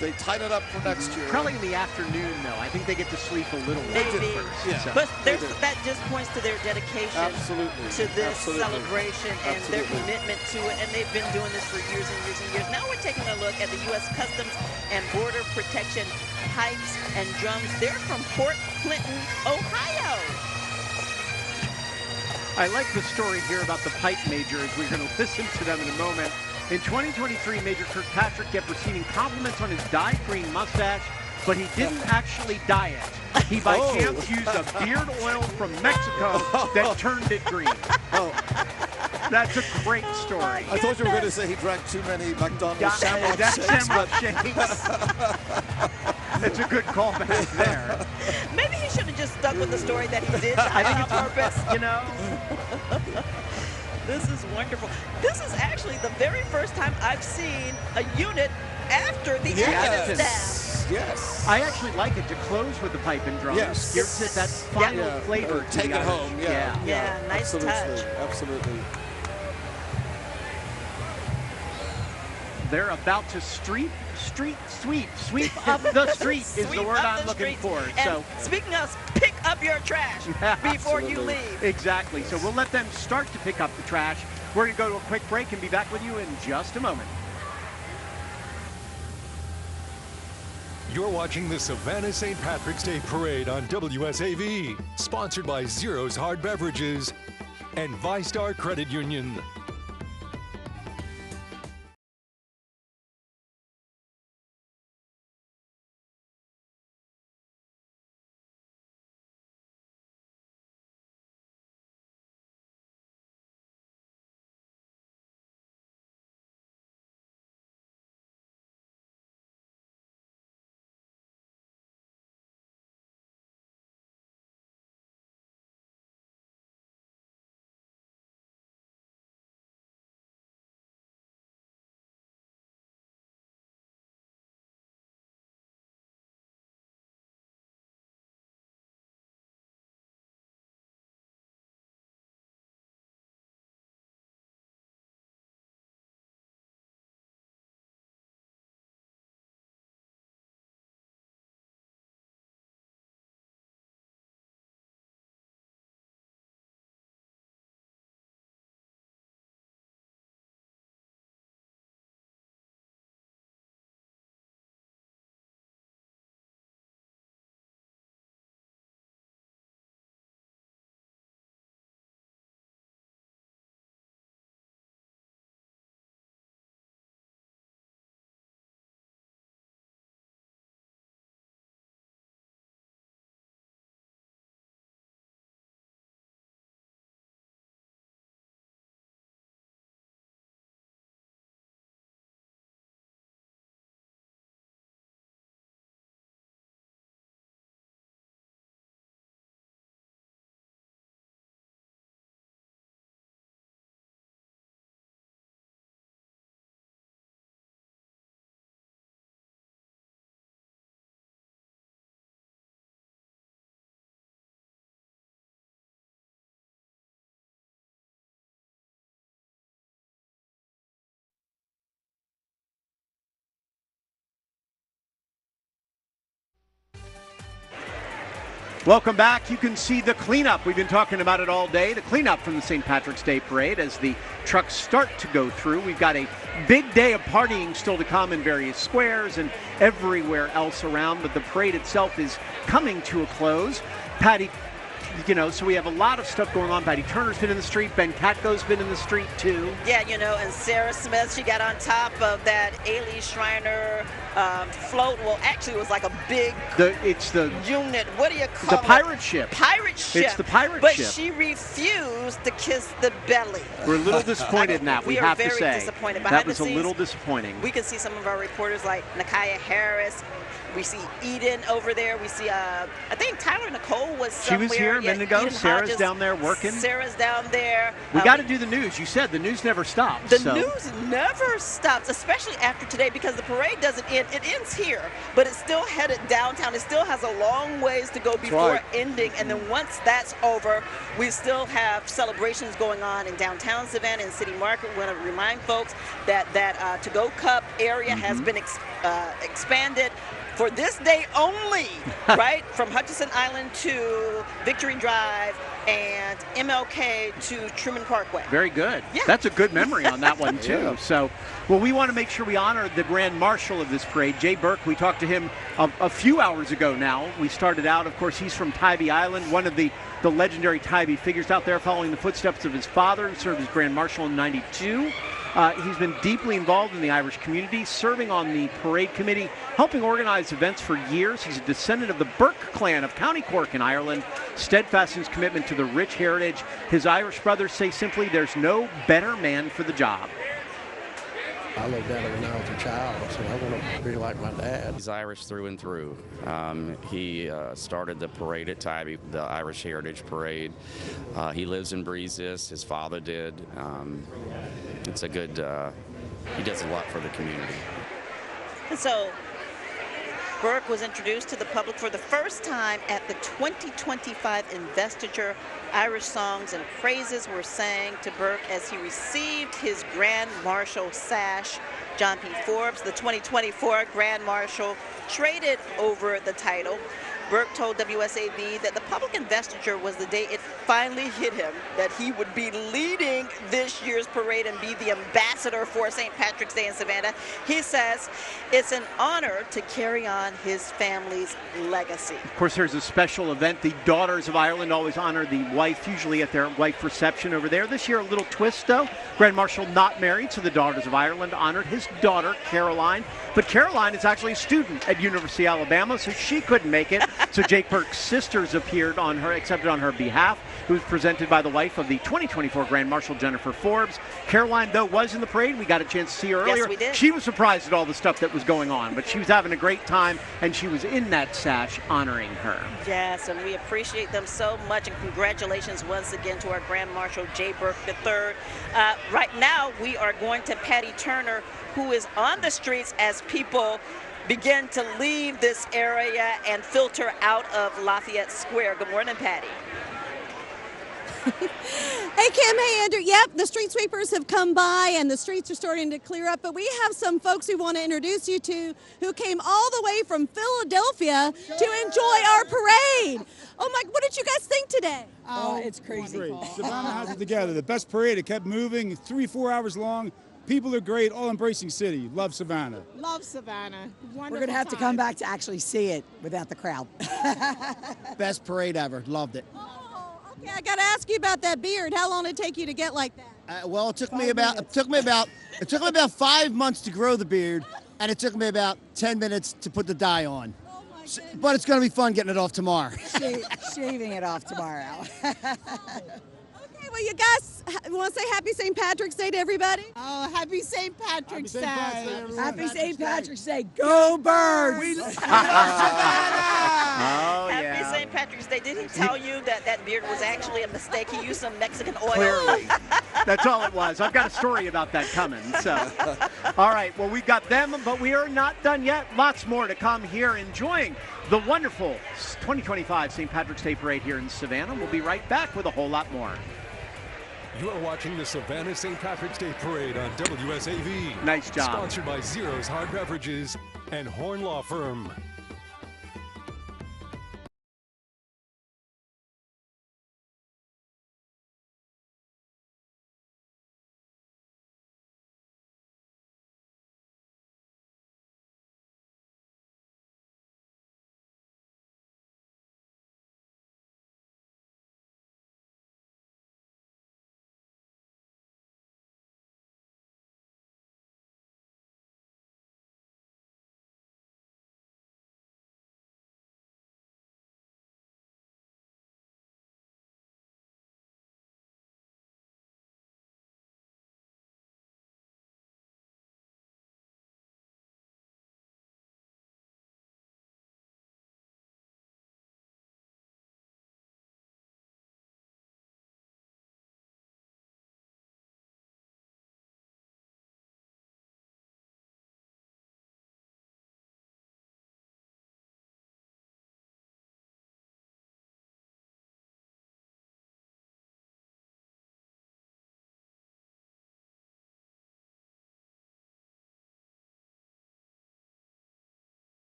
they tighten it up for next year. Probably in the afternoon, though. I think they get to sleep a little Maybe. first. Yeah. So. But that just points to their dedication to this celebration and their commitment to it. And they've been doing this for years and years and years. Now we're taking a look at the U.S. Customs and Border Protection pipes and drums. They're from Port Clinton, Ohio. I like the story here about the pipe majors. We're going to listen to them in a moment. In 2023, Major Kirkpatrick kept receiving compliments on his dyed green mustache, but he didn't actually dye it. He by chance used a beard oil from Mexico that turned it green. That's a great story. I thought you were going to say he drank too many McDonald's Shamrock Shakes. It's a good callback there. Maybe he should have just stuck with the story that he did I think on it's purpose. This is wonderful. This is actually the very first time I've seen a unit after the adjutant staff. Yes. I actually like it to close with the pipe and drums. Yes. Gives it that final flavor. Take it home. Yeah, nice touch. Absolutely. They're about to sweep up the street is the word I'm looking for. And speaking of pick up up your trash before you leave. Exactly. So we'll let them start to pick up the trash. We're going to go to a quick break and be back with you in just a moment. You're watching the Savannah St. Patrick's Day Parade on WSAV, sponsored by Zero's Hard Beverages and ViStar Credit Union. Welcome back. You can see the cleanup. We've been talking about it all day. The cleanup from the St. Patrick's Day Parade as the trucks start to go through. We've got a big day of partying still to come in various squares and everywhere else around, but the parade itself is coming to a close. Patty, so we have a lot of stuff going on. Patty Turner's been in the street. Ben Katko's been in the street, too. Yeah, and Sarah Smith, she got on top of that Alee Shriner float. Well, actually, it was like a big unit. What do you call it? The pirate ship. Pirate ship. It's the pirate but ship. But she refused to kiss the belly. We're a little disappointed in that, we have to say. We are very disappointed. That was a little disappointing. We can see some of our reporters like Nakaya Harris. We see Eden over there. We see, I think Tyler Nicole was somewhere. She was here a minute ago. Sarah's down there working. Sarah's down there. We got to do the news. You said the news never stops. The news never stops, especially after today, because the parade doesn't end. It ends here, but it's still headed downtown. It still has a long ways to go before ending. And then once that's over, we still have celebrations going on in downtown Savannah and City Market. We want to remind folks that that To-Go Cup area has been expanded for this day only, right? From Hutchinson Island to Victory Drive and MLK to Truman Parkway. Very good. Yeah. That's a good memory on that one, too. Yeah. So, well, we want to make sure we honor the Grand Marshal of this parade, Jay Burke. We talked to him a few hours ago now. We started out, of course, he's from Tybee Island, one of the legendary Tybee figures out there following the footsteps of his father, who served as Grand Marshal in '92. He's been deeply involved in the Irish community, serving on the parade committee, helping organize events for years. He's a descendant of the Burke clan of County Cork in Ireland, steadfast in his commitment to the rich heritage. His Irish brothers say simply, there's no better man for the job. I looked at him when I was a child, so I want to be like my dad. He's Irish through and through. He started the parade at Tybee, the Irish Heritage Parade. He lives and breathes this. His father did. It's a good, he does a lot for the community. And so Burke was introduced to the public for the first time at the 2025 investiture. Irish songs and praises were sang to Burke as he received his Grand Marshal sash. John P. Forbes, the 2024 Grand Marshal, traded over the title. Burke told WSAV that the public investiture was the day it finally hit him that he would be leading this year's parade and be the ambassador for St. Patrick's Day in Savannah. He says it's an honor to carry on his family's legacy. Of course, there's a special event. The Daughters of Ireland always honor the wife, usually at their wife reception over there. This year, a little twist, though. Grand Marshal not married, so the Daughters of Ireland honored his daughter, Caroline. But Caroline is actually a student at University of Alabama, so she couldn't make it. So Jake Burke's sisters accepted on her behalf, who was presented by the wife of the 2024 Grand Marshal, Jennifer Forbes. Caroline, though, was in the parade. We got a chance to see her earlier. Yes, we did. She was surprised at all the stuff that was going on, but she was having a great time, and she was in that sash honoring her. Yes, and we appreciate them so much, and congratulations once again to our Grand Marshal, J. Burke III. Right now, we are going to Patty Turner, who is on the streets as people begin to leave this area and filter out of Lafayette Square. Good morning, Patty. Hey, Kim. Hey, Andrew. Yep, the street sweepers have come by and the streets are starting to clear up, but we have some folks we want to introduce you to who came all the way from Philadelphia to enjoy our parade. Oh, my, what did you guys think today? Oh, it's crazy. Great. Savannah has it together. The best parade. It kept moving, 3-4 hours long. People are great, all-embracing city. Love Savannah. Love Savannah. Wonderful. We're going to have to come back to actually see it without the crowd. Best parade ever. Loved it. Oh, okay. I got to ask you about that beard. How long did it take you to get like that? Well, it took me about 5 months to grow the beard, and it took me about 10 minutes to put the dye on. But it's going to be fun getting it off tomorrow. Shaving it off tomorrow. Okay, well, you guys want to say Happy St. Patrick's Day to everybody? Oh, Happy St. Patrick's Day. Happy St. Patrick's Day. Go Birds! Happy St. Patrick's Day. Did he tell you that that beard was actually a mistake? He used some Mexican oil. Clearly. That's all it was. I've got a story about that coming. So, all right. Well, we've got them, but we are not done yet. Lots more to come here, enjoying the wonderful 2025 St. Patrick's Day Parade here in Savannah. We'll be right back with a whole lot more. You're watching the Savannah St. Patrick's Day Parade on WSAV. Nice job. Sponsored by Zero's Hard Beverages and Horn Law Firm.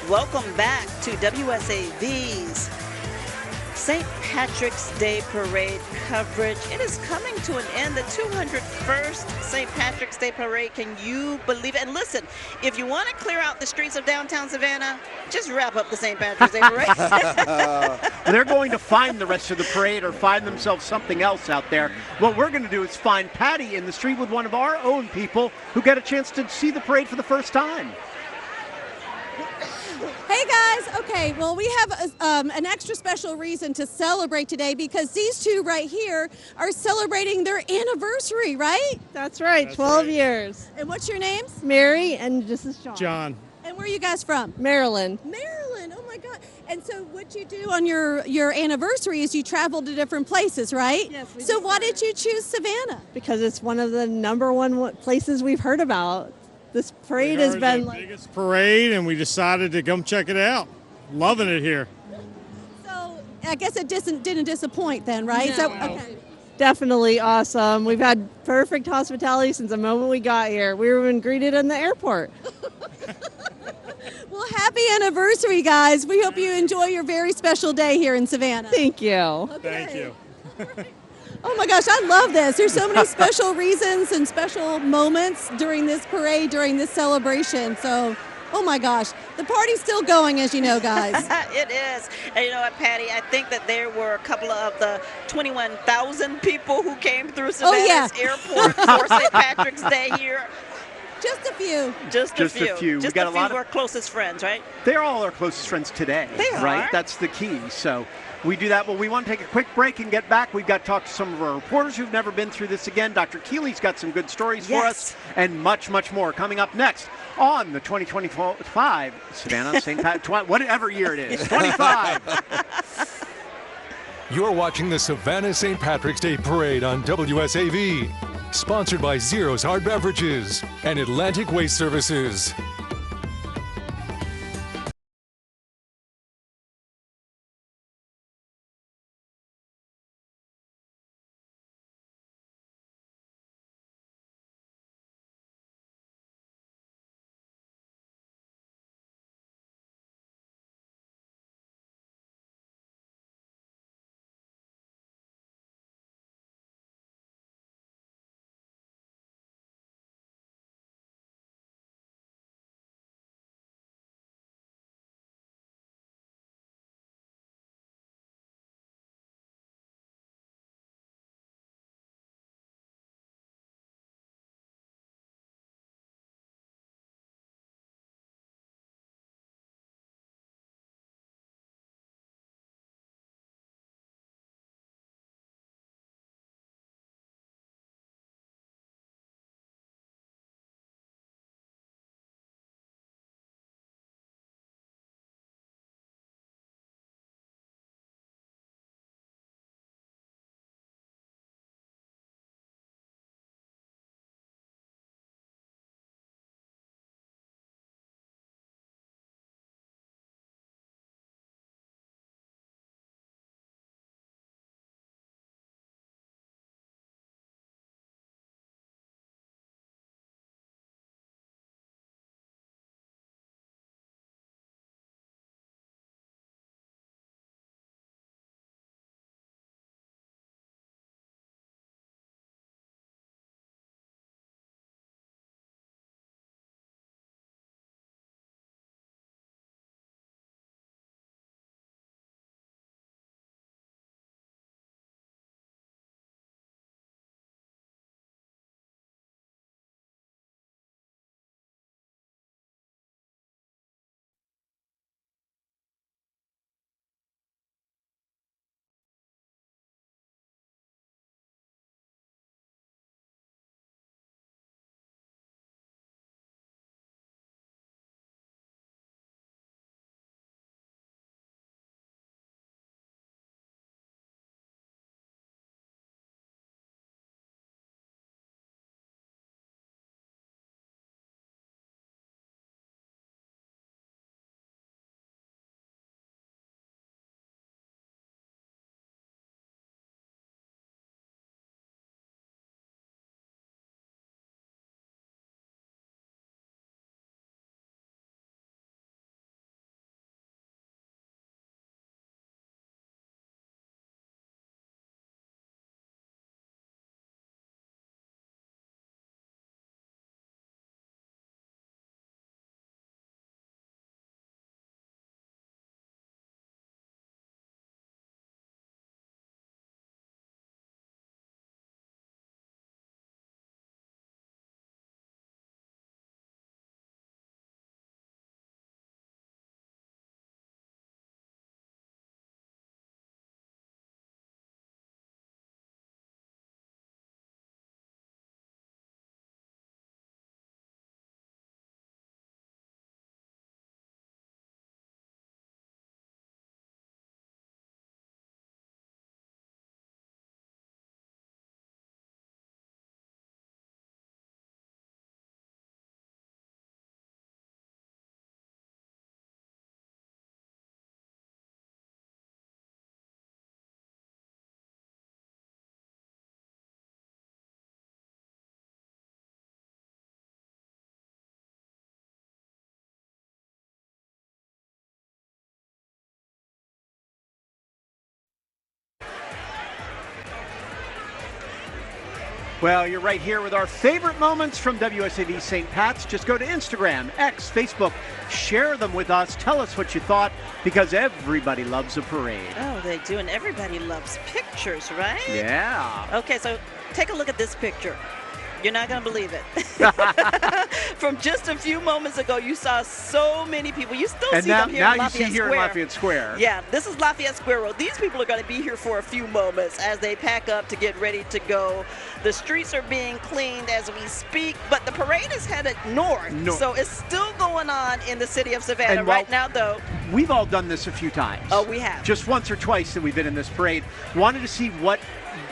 Welcome back to WSAV's St. Patrick's Day Parade coverage. It is coming to an end, the 201st St. Patrick's Day Parade. Can you believe it? And listen, if you want to clear out the streets of downtown Savannah, just wrap up the St. Patrick's Day Parade. They're going to find the rest of the parade or find themselves something else out there. What we're going to do is find Patty in the street with one of our own people who get a chance to see the parade for the first time. Hey guys, okay, well we have an extra special reason to celebrate today because these two right here are celebrating their anniversary, right? That's right, 12 years. And what's your names? Mary, and this is John. John. And where are you guys from? Maryland. Maryland, oh my God. And so what you do on your anniversary is you travel to different places, right? Yes, we So do. why did you choose Savannah? Because it's one of the #1 places we've heard about. This parade has been the biggest parade, and we decided to come check it out. Loving it here. So I guess it didn't disappoint then, right? No. So okay. definitely awesome. We've had perfect hospitality since the moment we got here. We were even greeted in the airport. Well, happy anniversary, guys. We hope you enjoy your very special day here in Savannah. Thank you. Okay. Thank you. Oh my gosh, I love this. There's so many special reasons and special moments during this parade, during this celebration. So, oh my gosh, the party's still going, as you know, guys. It is. And you know what, Patty, I think that there were a couple of the 21,000 people who came through Savannah's airport for St. Patrick's Day here. Just a few. Just a few. We Just got a a few lot of our closest friends, right? They're all our closest friends today. They are. Right? That's the key. So we do that. Well, we want to take a quick break and get back. We've got to talk to some of our reporters who've never been through this again. Dr. Keeley's got some good stories for us and much, much more coming up next on the 2025 Savannah St. Pat, whatever year it is, 25. You're watching the Savannah St. Patrick's Day Parade on WSAV. Sponsored by Zero's Hard Beverages and Atlantic Waste Services. Well, you're right here with our favorite moments from WSAV St. Pat's. Just go to Instagram, X, Facebook, share them with us. Tell us what you thought, because everybody loves a parade. Oh, they do, and everybody loves pictures, right? Yeah. Okay, so take a look at this picture. You're not going to believe it. From just a few moments ago, you saw so many people. You still see them here in Lafayette Square. Now you see here in Lafayette Square. Yeah, this is Lafayette Square Road. These people are going to be here for a few moments as they pack up to get ready to go. The streets are being cleaned as we speak, but the parade is headed north. So it's still going on in the city of Savannah. And right now, though, we've all done this a few times. Oh, we have. Just once or twice that we've been in this parade. Wanted to see what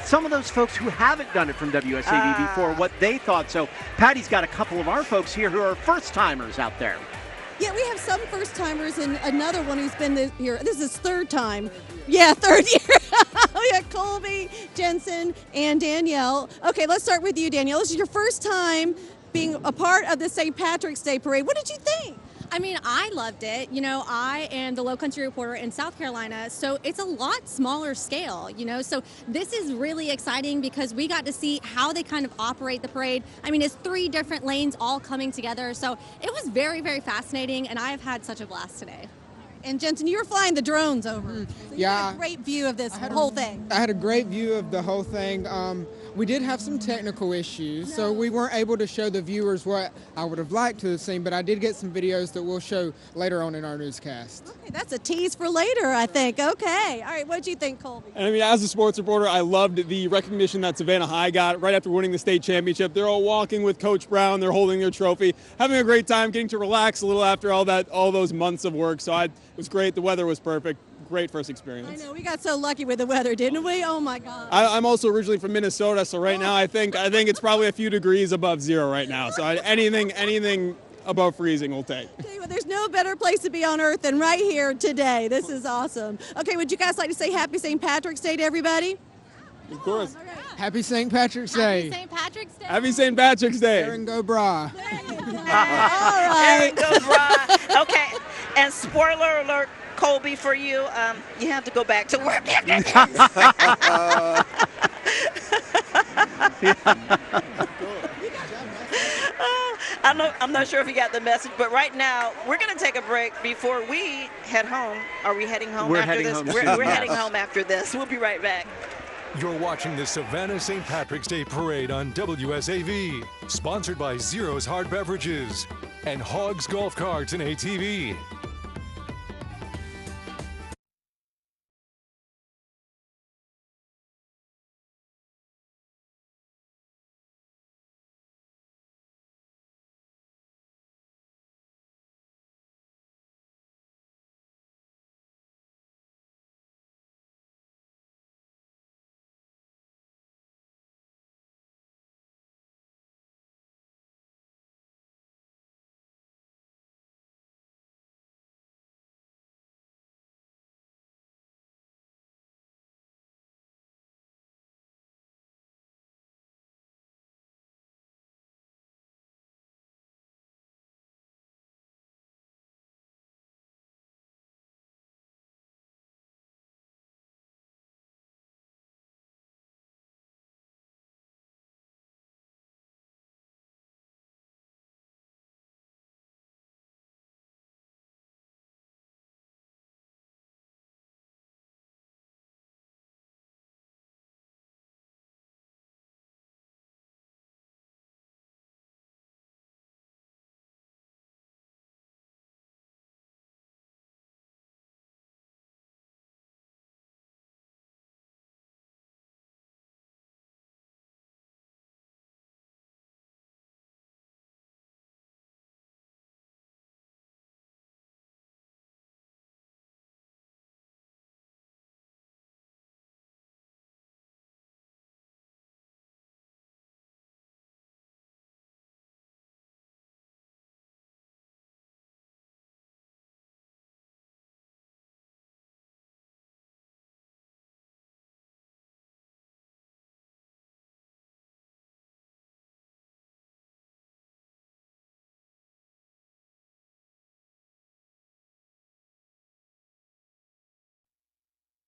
some of those folks who haven't done it from WSAV before, what they thought. So Patty's got a couple of our folks here who are first-timers out there. Yeah, we have some first-timers and another one who's been here. This is his third time. Yeah, third year. We got Colby, Jensen, and Danielle. Okay, let's start with you, Danielle. This is your first time being a part of the St. Patrick's Day Parade. What did you think? I mean, I loved it. You know, I am the Low Country reporter in South Carolina, so it's a lot smaller scale, you know. So this is really exciting because we got to see how they kind of operate the parade. I mean, it's 3 different lanes all coming together. So it was very, very fascinating, and I have had such a blast today. And Jensen, you were flying the drones over. So you had a great view of this whole thing. I had a great view of the whole thing. We did have some technical issues, so we weren't able to show the viewers what I would have liked to have seen, but I did get some videos that we'll show later on in our newscast. Okay, that's a tease for later, I think. Okay. All right, what do you think, Colby? I mean, as a sports reporter, I loved the recognition that Savannah High got right after winning the state championship. They're all walking with Coach Brown. They're holding their trophy, having a great time, getting to relax a little after all those months of work. So it was great. The weather was perfect. Great first experience. I know, we got so lucky with the weather, didn't we? Oh my God. I'm also originally from Minnesota, so right now I think it's probably a few degrees above zero right now. So anything above freezing we'll take. Tell you what, there's no better place to be on earth than right here today. This is awesome. Okay, would you guys like to say Happy St. Patrick's Day to everybody? Of course. Happy St. Patrick's Day. Happy St. Patrick's Day. Happy St. Patrick's Day. Aaron go bra. all right. Go, Bri. Okay, and spoiler alert, Colby, for you, you have to go back to work. I'm not sure if you got the message, but right now we're going to take a break before we head home. Are we heading home after this? We're heading home after this. We'll be right back. You're watching the Savannah St. Patrick's Day Parade on WSAV, sponsored by Zero's Hard Beverages and Hogs Golf Carts and ATV.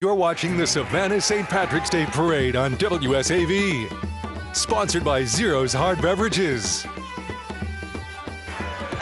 You're watching the Savannah St. Patrick's Day Parade on WSAV. Sponsored by Zero's Hard Beverages.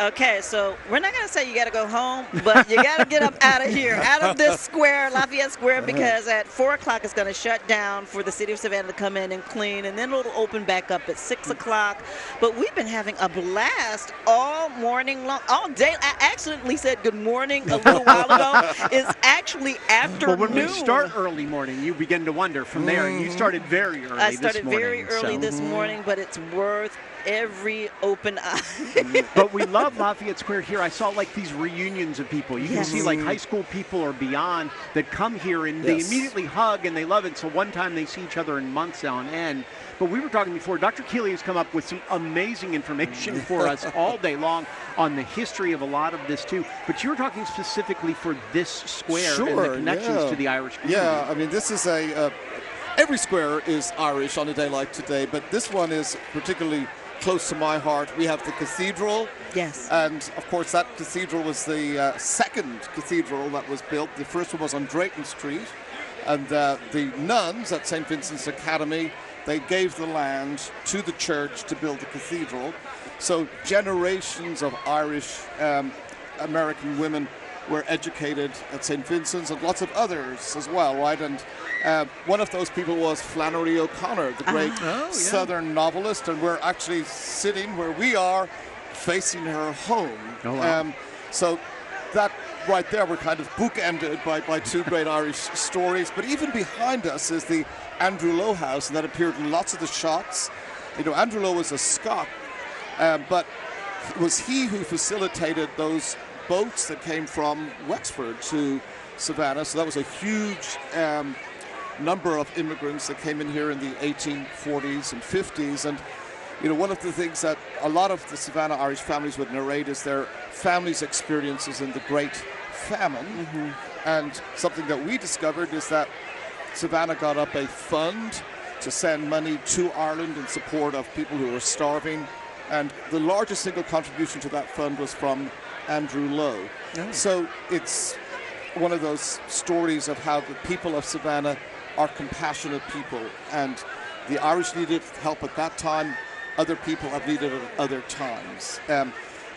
Okay, so we're not going to say you got to go home, but you got to get up out of here, out of this square, Lafayette Square, because at 4 o'clock it's going to shut down for the city of Savannah to come in and clean, and then it'll open back up at 6 o'clock. But we've been having a blast all morning long, all day. I accidentally said good morning a little while ago. It's actually afternoon. Well, when we start early morning, you begin to wonder from there. You started very early I started this morning. very early this morning, but it's worth every open eye. But we love Lafayette Square here. I saw like these reunions of people. You can see like high school people or beyond that come here and they immediately hug and they love it. So one time they see each other in months on end. But we were talking before, Dr. Keeley has come up with some amazing information for us all day long on the history of a lot of this too. But you were talking specifically for this square and the connections to the Irish community. Yeah, I mean, this is every square is Irish on a day like today, but this one is particularly close to my heart. We have the cathedral. Yes. And, of course, that cathedral was the second cathedral that was built. The first one was on Drayton Street. And the nuns at St. Vincent's Academy, they gave the land to the church to build the cathedral. So generations of Irish American women were educated at St. Vincent's and lots of others as well, right? And one of those people was Flannery O'Connor, the great Southern novelist, and we're actually sitting where we are facing her home. Oh, wow. So that right there, we're kind of bookended by two great Irish stories. But even behind us is the Andrew Lowe house, and that appeared in lots of the shots. You know, Andrew Lowe was a Scot, but it was he who facilitated those boats that came from Wexford to Savannah. So that was a huge number of immigrants that came in here in the 1840s and 50s. And, you know, one of the things that a lot of the Savannah Irish families would narrate is their families' experiences in the Great Famine. And something that we discovered is that Savannah got up a fund to send money to Ireland in support of people who were starving. And the largest single contribution to that fund was from Andrew Lowe. So it's one of those stories of how the people of Savannah are compassionate people, and the Irish needed help at that time. Other people have needed it at other times.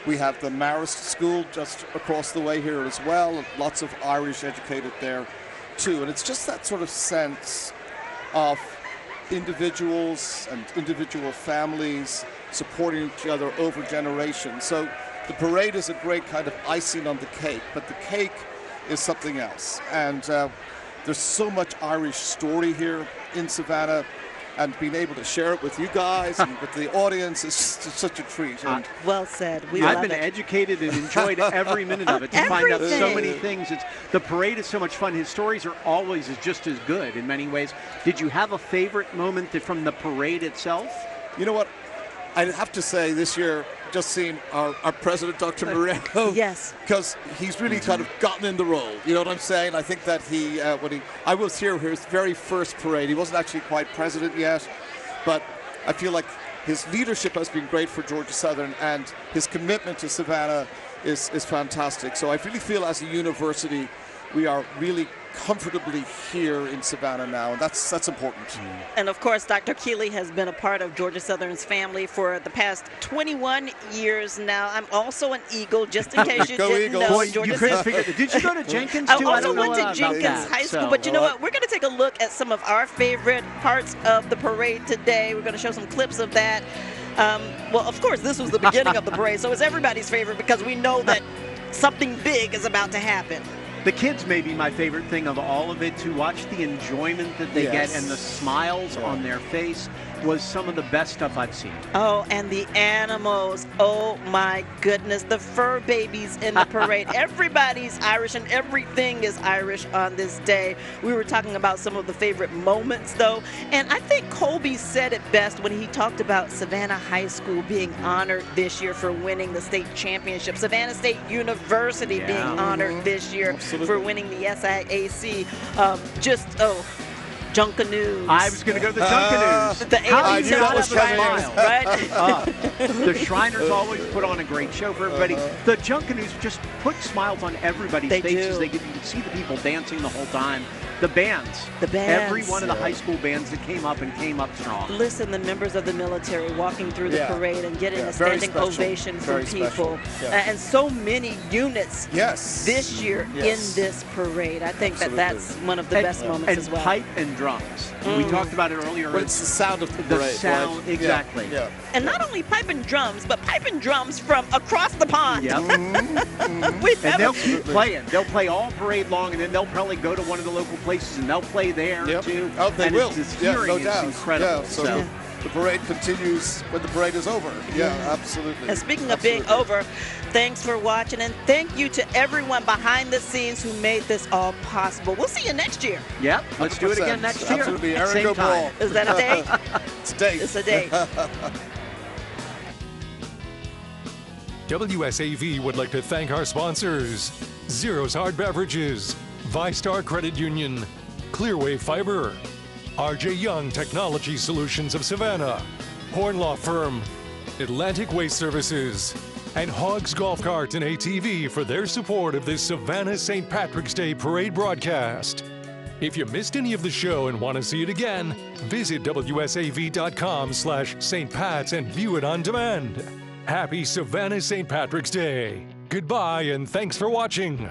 We have the Marist School just across the way here as well, and lots of Irish educated there too. And it's just that sort of sense of individuals and individual families supporting each other over generations. So the parade is a great kind of icing on the cake, but the cake is something else. And there's so much Irish story here in Savannah, and being able to share it with you guys and with the audience is such a treat. And well said. I've been educated and enjoyed every minute of it to find out so many things. The parade is so much fun. His stories are always just as good in many ways. Did you have a favorite moment from the parade itself? You know what? I'd have to say this year, just seeing our president, Dr. Moreno. Yes. Because he's really kind of gotten in the role. You know what I'm saying? I think that I was here for his very first parade. He wasn't actually quite president yet, but I feel like his leadership has been great for Georgia Southern, and his commitment to Savannah is fantastic. So I really feel as a university, we are really comfortably here in Savannah now, and that's important. And of course, Dr. Keeley has been a part of Georgia Southern's family for the past 21 years now. I'm also an Eagle, just in case you didn't know. Boy, you couldn't figure it. Did you go to Jenkins too? I also went to Jenkins High School, but you know what? We're going to take a look at some of our favorite parts of the parade today. We're going to show some clips of that. Well, of course, this was the beginning of the parade, so it's everybody's favorite because we know that something big is about to happen. The kids may be my favorite thing of all of it. To watch the enjoyment that they get and the smiles on their face was some of the best stuff I've seen. Oh, and the animals. Oh, my goodness. The fur babies in the parade. Everybody's Irish and everything is Irish on this day. We were talking about some of the favorite moments, though. And I think Colby said it best when he talked about Savannah High School being honored this year for winning the state championship. Savannah State University being honored this year for winning the SIAC. Junkanoo. I was going to go to the Junkanoo. The aliens that was smile, right? The Shriners always put on a great show for everybody. The Junkanoos just put smiles on everybody's faces. You can see the people dancing the whole time. The bands. The bands. Every one of the high school bands that came up strong. Listen, the members of the military walking through the parade and getting a very standing special. ovation Very from people. special. Yeah. And so many units this year in this parade. I think that's one of the best moments as well. And pipe and drums. We talked about it earlier. Well, it's the sound of the parade. The sound, right? exactly. Yeah. And not only pipe and drums, but pipe and drums from across the pond. Yep. And they'll keep playing. They'll play all parade long, and then they'll probably go to one of the local places, and they'll play there too. Oh, they and will. No doubt. Incredible. Yeah, so the parade continues when the parade is over. Yeah, absolutely. And speaking of being over, thanks for watching, and thank you to everyone behind the scenes who made this all possible. We'll see you next year. Yep, let's do it again next year. Absolutely. Aaron, Same go time. ball. Is that a date? It's a date. It's a date. WSAV would like to thank our sponsors: Zero's Hard Beverages, ViStar Credit Union, Clearway Fiber, RJ Young Technology Solutions of Savannah, Horn Law Firm, Atlantic Waste Services, and Hogs Golf Cart and ATV for their support of this Savannah St. Patrick's Day Parade broadcast. If you missed any of the show and want to see it again, visit WSAV.com/St. Pat's and view it on demand. Happy Savannah St. Patrick's Day. Goodbye and thanks for watching.